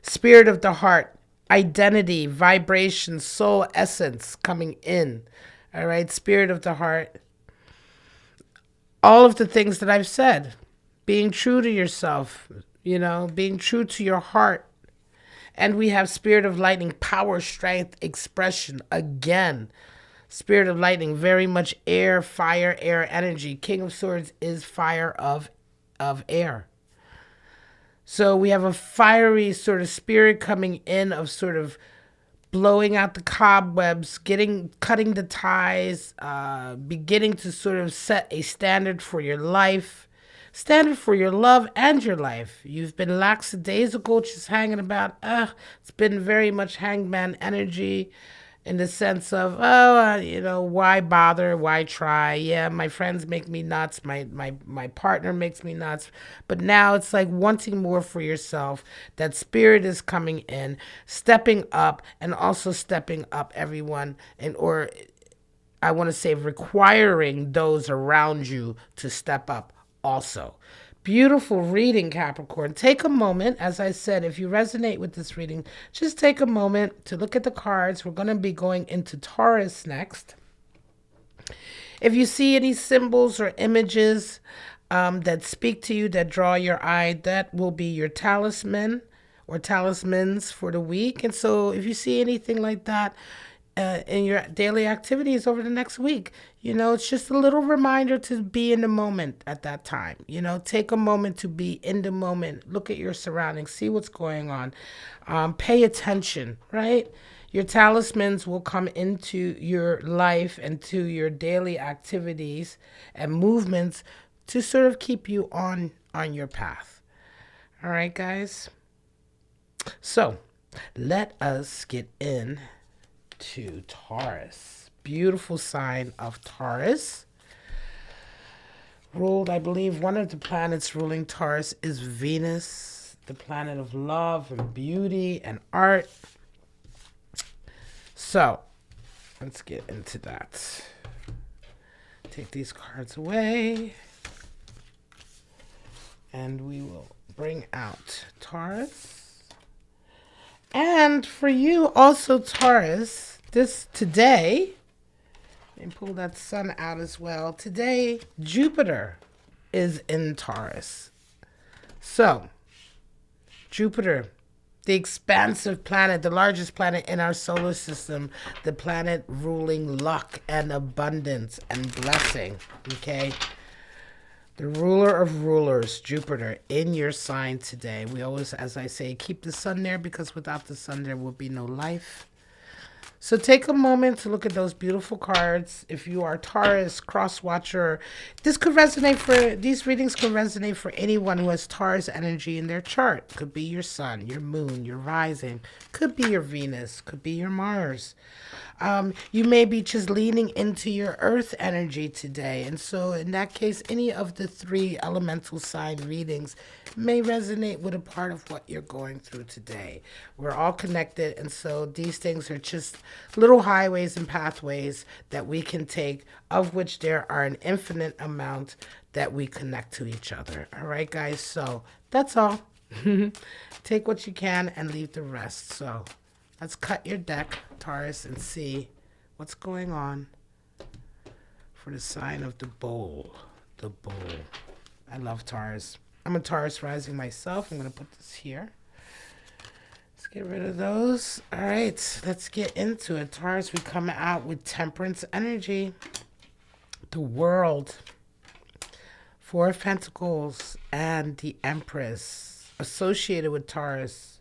Spirit of the heart, identity, vibration, soul essence coming in. All right, spirit of the heart. All of the things that I've said. Being true to yourself, being true to your heart. And we have spirit of lightning, power, strength, expression. Again, spirit of lightning, very much air, fire, air energy. King of Swords is fire of air. So we have a fiery sort of spirit coming in of sort of blowing out the cobwebs, cutting the ties, beginning to sort of set a standard for your life, standard for your love and your life. You've been lackadaisical, just hanging about. It's been very much hangman energy in the sense of, why bother? Why try? Yeah, my friends make me nuts. My partner makes me nuts. But now it's like wanting more for yourself. That spirit is coming in, stepping up, and also stepping up everyone, or I want to say requiring those around you to step up also. Beautiful reading, Capricorn. Take a moment, as I said, if you resonate with this reading, just take a moment to look at the cards. We're going to be going into Taurus next. If you see any symbols or images that speak to you, that draw your eye, that will be your talisman or talismans for the week. And so if you see anything like that in your daily activities over the next week, it's just a little reminder to be in the moment at that time. Take a moment to be in the moment. Look at your surroundings. See what's going on. Pay attention, right? Your talismans will come into your life and to your daily activities and movements to sort of keep you on your path. All right, guys? So let us get in to Taurus. Beautiful sign of Taurus. Ruled, I believe, one of the planets ruling Taurus is Venus, the planet of love and beauty and art. So, let's get into that. Take these cards away. And we will bring out Taurus. And for you also, Taurus, today, and pull that sun out as well. Today, Jupiter is in Taurus. So, Jupiter, the expansive planet, the largest planet in our solar system, the planet ruling luck and abundance and blessing, okay? The ruler of rulers, Jupiter, in your sign today. We always, as I say, keep the sun there because without the sun, there will be no life. So take a moment to look at those beautiful cards. If you are Taurus, cross watcher, these readings could resonate for anyone who has Taurus energy in their chart. Could be your sun, your moon, your rising, could be your Venus, could be your Mars. You may be just leaning into your earth energy today. And so in that case, any of the 3 elemental sign readings may resonate with a part of what you're going through today. We're all connected. And so these things are just little highways and pathways that we can take, of which there are an infinite amount that we connect to each other. All right, guys. So that's all. Take what you can and leave the rest. So let's cut your deck, Taurus, and see what's going on for the sign of the bull. The bull. I love Taurus. I'm a Taurus rising myself. I'm going to put this here. Let's get rid of those. All right, let's get into it. Taurus, we come out with temperance energy. The world. 4 of Pentacles and the Empress. Associated with Taurus.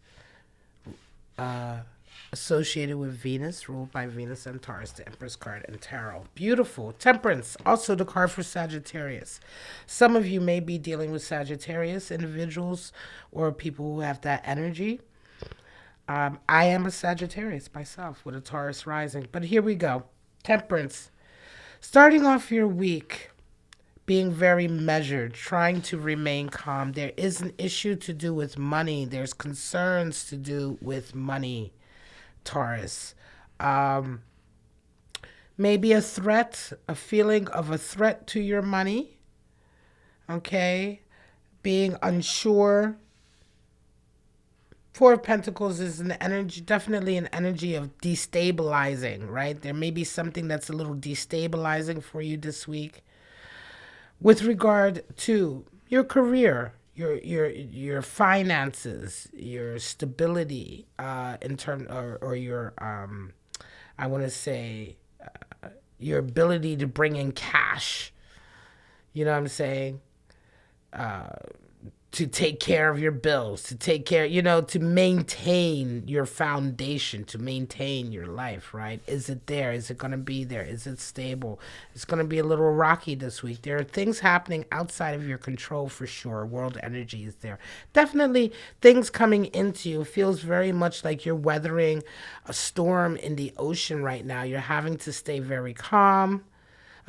Associated with Venus, ruled by Venus and Taurus, the Empress card and Tarot. Beautiful. Temperance, also the card for Sagittarius. Some of you may be dealing with Sagittarius individuals or people who have that energy. I am a Sagittarius myself with a Taurus rising. But here we go. Temperance. Starting off your week, being very measured, trying to remain calm. There is an issue to do with money. There's concerns to do with money. Taurus. Maybe a threat, a feeling of a threat to your money. Okay. Being unsure. Four of Pentacles is an energy, definitely an energy of destabilizing, right? There may be something that's a little destabilizing for you this week with regard to your career, your finances, your stability, in term or your I want to say your ability to bring in cash. You know what I'm saying? To take care of your bills, to take care, to maintain your foundation, to maintain your life, right? Is it there? Is it going to be there? Is it stable? It's going to be a little rocky this week. There are things happening outside of your control for sure. World energy is there. Definitely things coming into you. It feels very much like you're weathering a storm in the ocean right now. You're having to stay very calm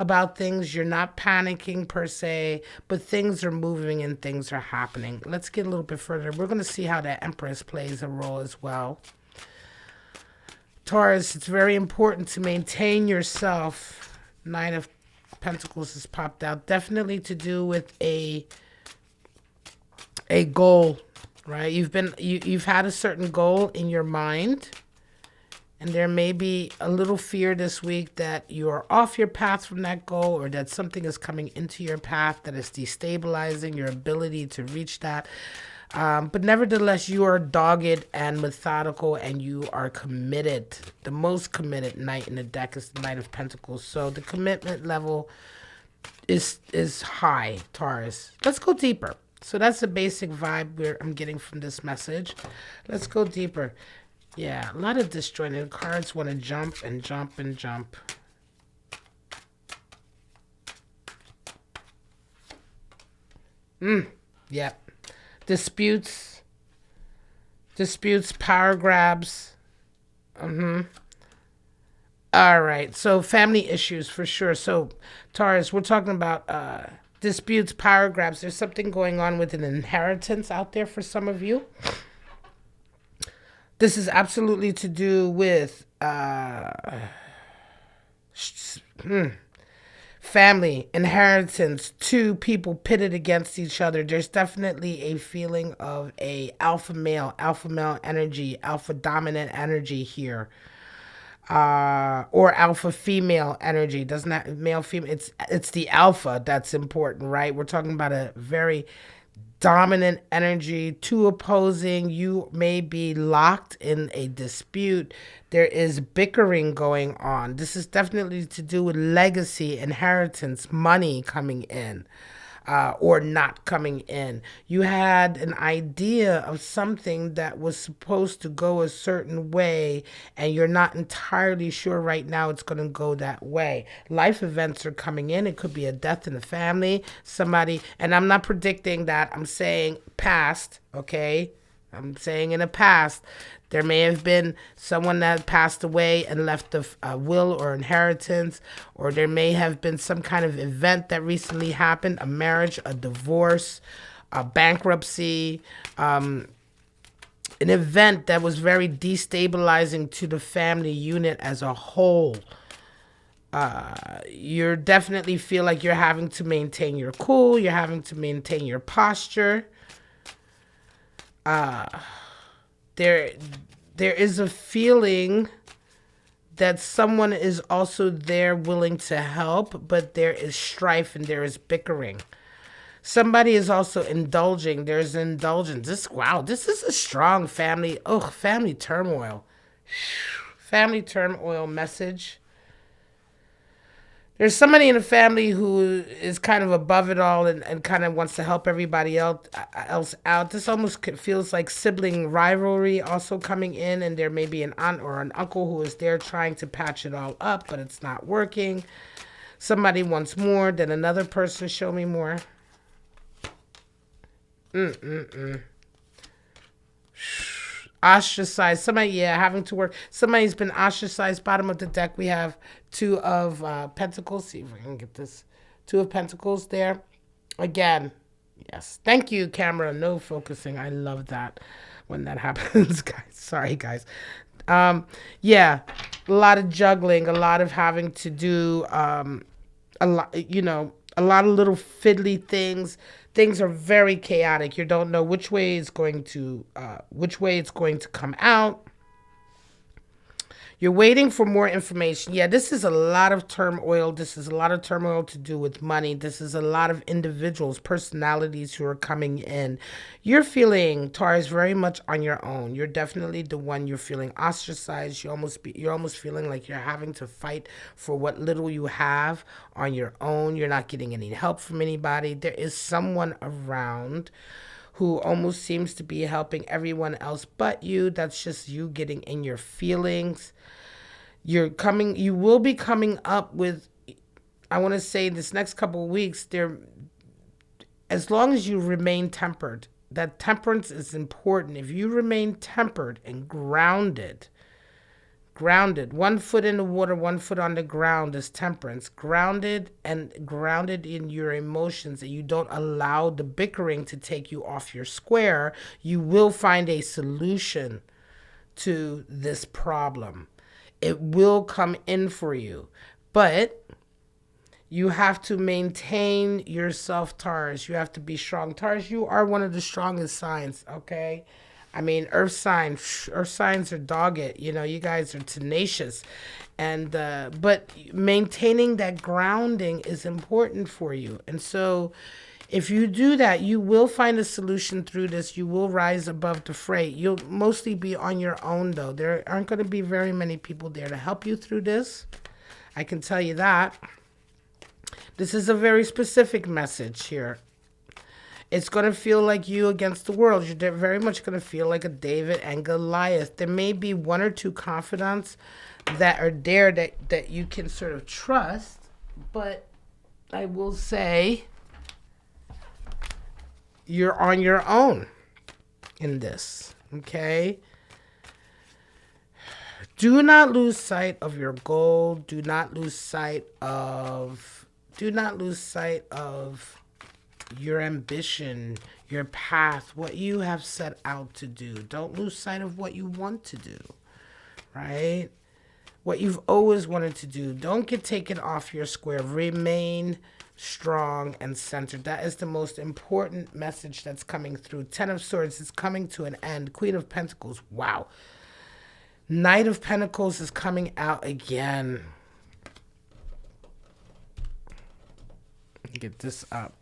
about things. You're not panicking per se, but things are moving and things are happening. Let's get a little bit further. We're going to see how the Empress plays a role as well. Taurus, it's very important to maintain yourself. Nine of Pentacles has popped out. Definitely to do with a goal, right? You've had a certain goal in your mind. And there may be a little fear this week that you're off your path from that goal, or that something is coming into your path that is destabilizing your ability to reach that. But nevertheless, you are dogged and methodical, and you are committed. The most committed knight in the deck is the Knight of Pentacles. So the commitment level is high, Taurus. Let's go deeper. So that's the basic vibe I'm getting from this message. Let's go deeper. Yeah, a lot of disjointed cards want to jump and jump and jump. Yeah. Disputes, power grabs. All right, so family issues for sure. So, Taurus, we're talking about disputes, power grabs. There's something going on with an inheritance out there for some of you. This is absolutely to do with family, inheritance, two people pitted against each other. There's definitely a feeling of a alpha male energy, alpha dominant energy here. Or alpha female energy. Doesn't that male female? It's the alpha that's important, right? We're talking about a very dominant energy, two opposing. You may be locked in a dispute. There is bickering going on. This is definitely to do with legacy, inheritance, money coming in. Or not coming in. You had an idea of something that was supposed to go a certain way, and you're not entirely sure right now it's going to go that way. Life events are coming in. It could be a death in the family, somebody, and I'm not predicting that. I'm saying past, okay? I'm saying in the past, there may have been someone that passed away and left a will or inheritance, or there may have been some kind of event that recently happened, a marriage, a divorce, a bankruptcy, an event that was very destabilizing to the family unit as a whole. You definitely feel like you're having to maintain your cool, you're having to maintain your posture. There is a feeling that someone is also there willing to help, but there is strife and there is bickering. Somebody is also indulging. There's indulgence. This is a strong family turmoil. Family turmoil message. There's somebody in the family who is kind of above it all and kind of wants to help everybody else out. This almost feels like sibling rivalry also coming in, and there may be an aunt or an uncle who is there trying to patch it all up, but it's not working. Somebody wants more than another person. Show me more. Ostracized. Somebody, having to work. Somebody's been ostracized. Bottom of the deck, we have Two of Pentacles. See if we can get this. Two of Pentacles there. Again, yes. Thank you, camera. No focusing. I love that when that happens, guys. Sorry, guys. a lot of juggling, a lot of having to do a lot, a lot of little fiddly things. Things are very chaotic. You don't know which way it's going to come out. You're waiting for more information. Yeah, this is a lot of turmoil. This is a lot of turmoil to do with money. This is a lot of individuals, personalities who are coming in. You're feeling, Taurus, very much on your own. You're definitely the one. You're feeling ostracized. You're almost feeling like you're having to fight for what little you have on your own. You're not getting any help from anybody. There is someone around who almost seems to be helping everyone else but you. That's just you getting in your feelings. You will be coming up with, I want to say this next couple of weeks, as long as you remain tempered, that temperance is important. If you remain tempered and grounded, 1 foot in the water, 1 foot on the ground is temperance. Grounded in your emotions, and you don't allow the bickering to take you off your square, you will find a solution to this problem. It will come in for you. But you have to maintain yourself, Taurus. You have to be strong. Taurus, you are one of the strongest signs, okay? I mean, earth signs are dogged. You guys are tenacious. And but maintaining that grounding is important for you. And so if you do that, you will find a solution through this. You will rise above the fray. You'll mostly be on your own, though. There aren't going to be very many people there to help you through this. I can tell you that. This is a very specific message here. It's going to feel like you against the world. You're very much going to feel like a David and Goliath. There may be 1 or 2 confidants that are there that you can sort of trust. But I will say you're on your own in this, okay? Do not lose sight of your goal. Do not lose sight of your ambition, your path, what you have set out to do. Don't lose sight of what you want to do, right? What you've always wanted to do. Don't get taken off your square. Remain strong and centered. That is the most important message that's coming through. 10 of Swords is coming to an end. Queen of Pentacles, wow. Knight of Pentacles is coming out again. Get this up.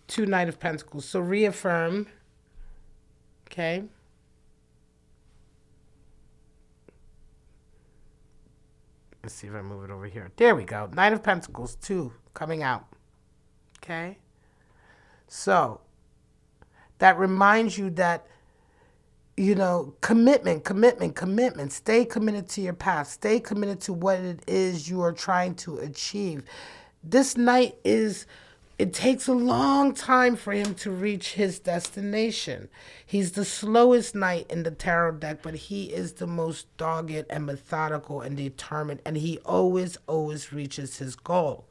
2 Knight of Pentacles. So reaffirm. Okay. Let's see if I move it over here. There we go. Knight of Pentacles, 2 coming out. Okay. So that reminds you that, commitment. Stay committed to your path. Stay committed to what it is you are trying to achieve. This knight it takes a long time for him to reach his destination. He's the slowest knight in the tarot deck, but he is the most dogged and methodical and determined, and he always reaches his goal.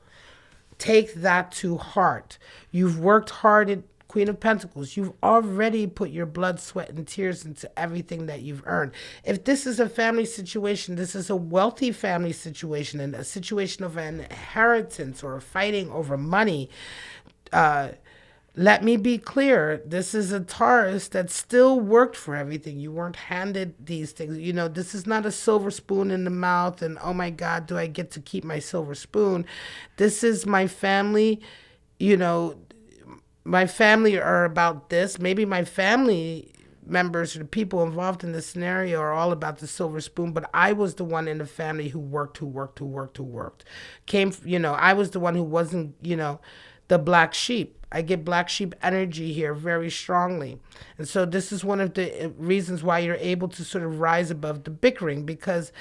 Take that to heart. You've worked hard at Queen of Pentacles. You've already put your blood, sweat, and tears into everything that you've earned. If this is a family situation, this is a wealthy family situation and a situation of an inheritance or fighting over money. Let me be clear. This is a Taurus that still worked for everything. You weren't handed these things. This is not a silver spoon in the mouth and, oh my God, do I get to keep my silver spoon? This is my family, my family are about this. Maybe my family members or the people involved in this scenario are all about the silver spoon, but I was the one in the family who worked. I was the one who wasn't, the black sheep. I get black sheep energy here very strongly. And so this is one of the reasons why you're able to sort of rise above the bickering, because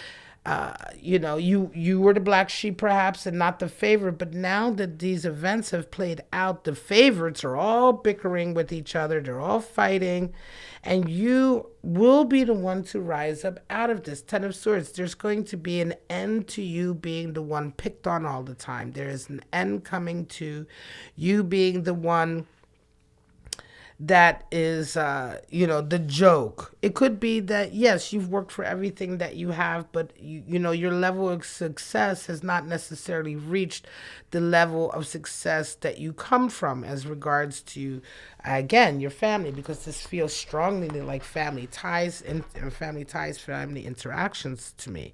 you were the black sheep perhaps and not the favorite, but now that these events have played out, the favorites are all bickering with each other. They're all fighting, and you will be the one to rise up out of this. 10 of Swords, there's going to be an end to you being the one picked on all the time. There is an end coming to you being the one that is, the joke. It could be that, yes, you've worked for everything that you have, but, your level of success has not necessarily reached the level of success that you come from as regards to, again, your family, because this feels strongly like family ties and family interactions to me,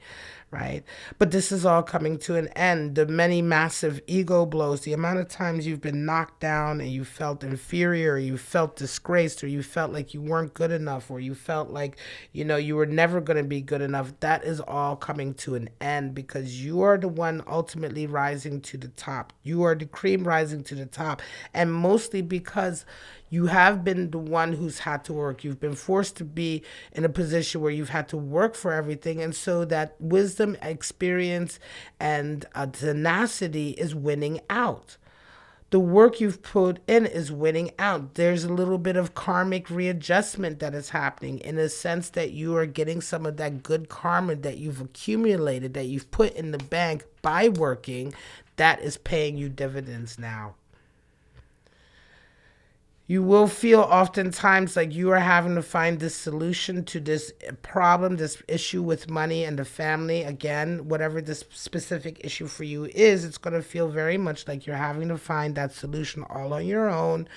right? But this is all coming to an end. The many massive ego blows, the amount of times you've been knocked down and you felt inferior, or you felt disgraced, or you felt like you weren't good enough, or you felt like, you were never going to be good enough, that is all coming to an end, because you are the one ultimately rising to the top. You are the cream rising to the top. And mostly because you have been the one who's had to work. You've been forced to be in a position where you've had to work for everything. And so that wisdom, experience, and tenacity is winning out. The work you've put in is winning out. There's a little bit of karmic readjustment that is happening, in a sense that you are getting some of that good karma that you've accumulated, that you've put in the bank by working, that is paying you dividends now. You will feel oftentimes like you are having to find this solution to this problem, this issue with money and the family. Again, whatever this specific issue for you is, it's going to feel very much like you're having to find that solution all on your own.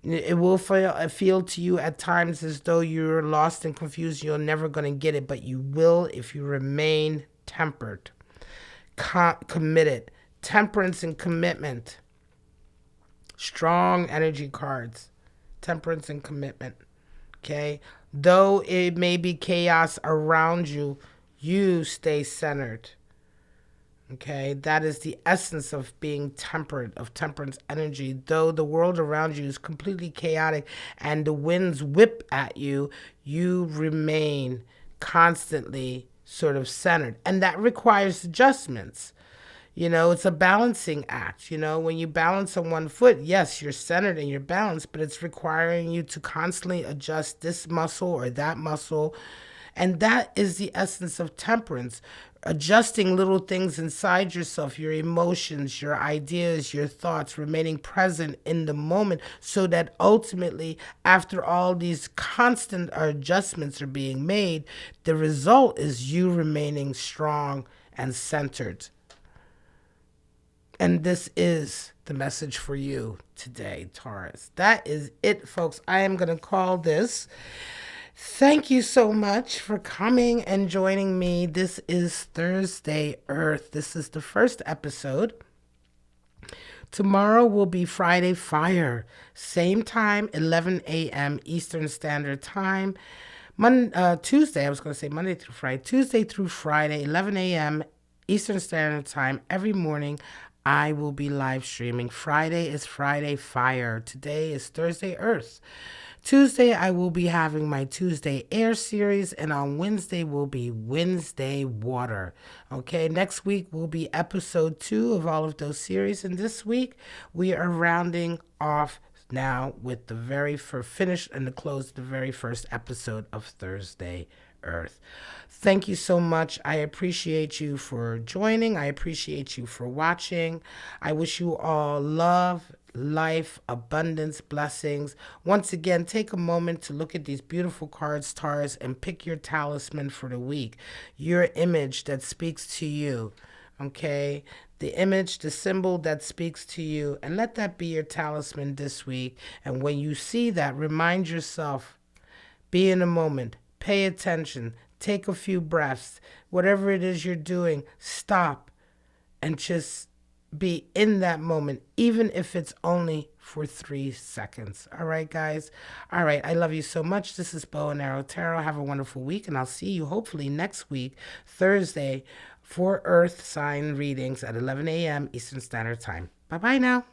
It will feel to you at times as though you're lost and confused. You're never going to get it, but you will if you remain tempered, committed. Temperance and commitment. Strong energy cards. Temperance and commitment. Okay? Though it may be chaos around you, you stay centered. Okay? That is the essence of being tempered, of temperance energy. Though the world around you is completely chaotic and the winds whip at you, you remain constantly sort of centered. And that requires adjustments. It's a balancing act. When you balance on one foot, yes, you're centered and you're balanced, but it's requiring you to constantly adjust this muscle or that muscle. And that is the essence of temperance. Adjusting little things inside yourself, your emotions, your ideas, your thoughts, remaining present in the moment, so that ultimately, after all these constant adjustments are being made, the result is you remaining strong and centered. And this is the message for you today, Taurus. That is it, folks. I am going to call this. Thank you so much for coming and joining me. This is Thursday Earth. This is the first episode. Tomorrow will be Friday Fire. Same time, 11 a.m. Eastern Standard Time. Tuesday, I was going to say Monday through Friday. Tuesday through Friday, 11 a.m. Eastern Standard Time every morning. I will be live streaming. Friday is Friday Fire. Today is Thursday Earth. Tuesday, I will be having my Tuesday Air series, and on Wednesday will be Wednesday Water. Okay, next week will be episode 2 of all of those series, and this week we are rounding off now with the very first finish and the close of the very first episode of Thursday Earth. Thank you so much. I appreciate you for joining. I appreciate you for watching. I wish you all love, life, abundance, blessings. Once again, take a moment to look at these beautiful cards, Taurus, and pick your talisman for the week. Your image that speaks to you. Okay? The image, the symbol that speaks to you. And let that be your talisman this week. And when you see that, remind yourself, be in a moment. Pay attention. Take a few breaths. Whatever it is you're doing, stop and just be in that moment, even if it's only for 3 seconds. All right, guys? All right, I love you so much. This is Bow and Arrow Tarot. Have a wonderful week, and I'll see you hopefully next week, Thursday, for Earth sign readings at 11 a.m. Eastern Standard Time. Bye-bye now.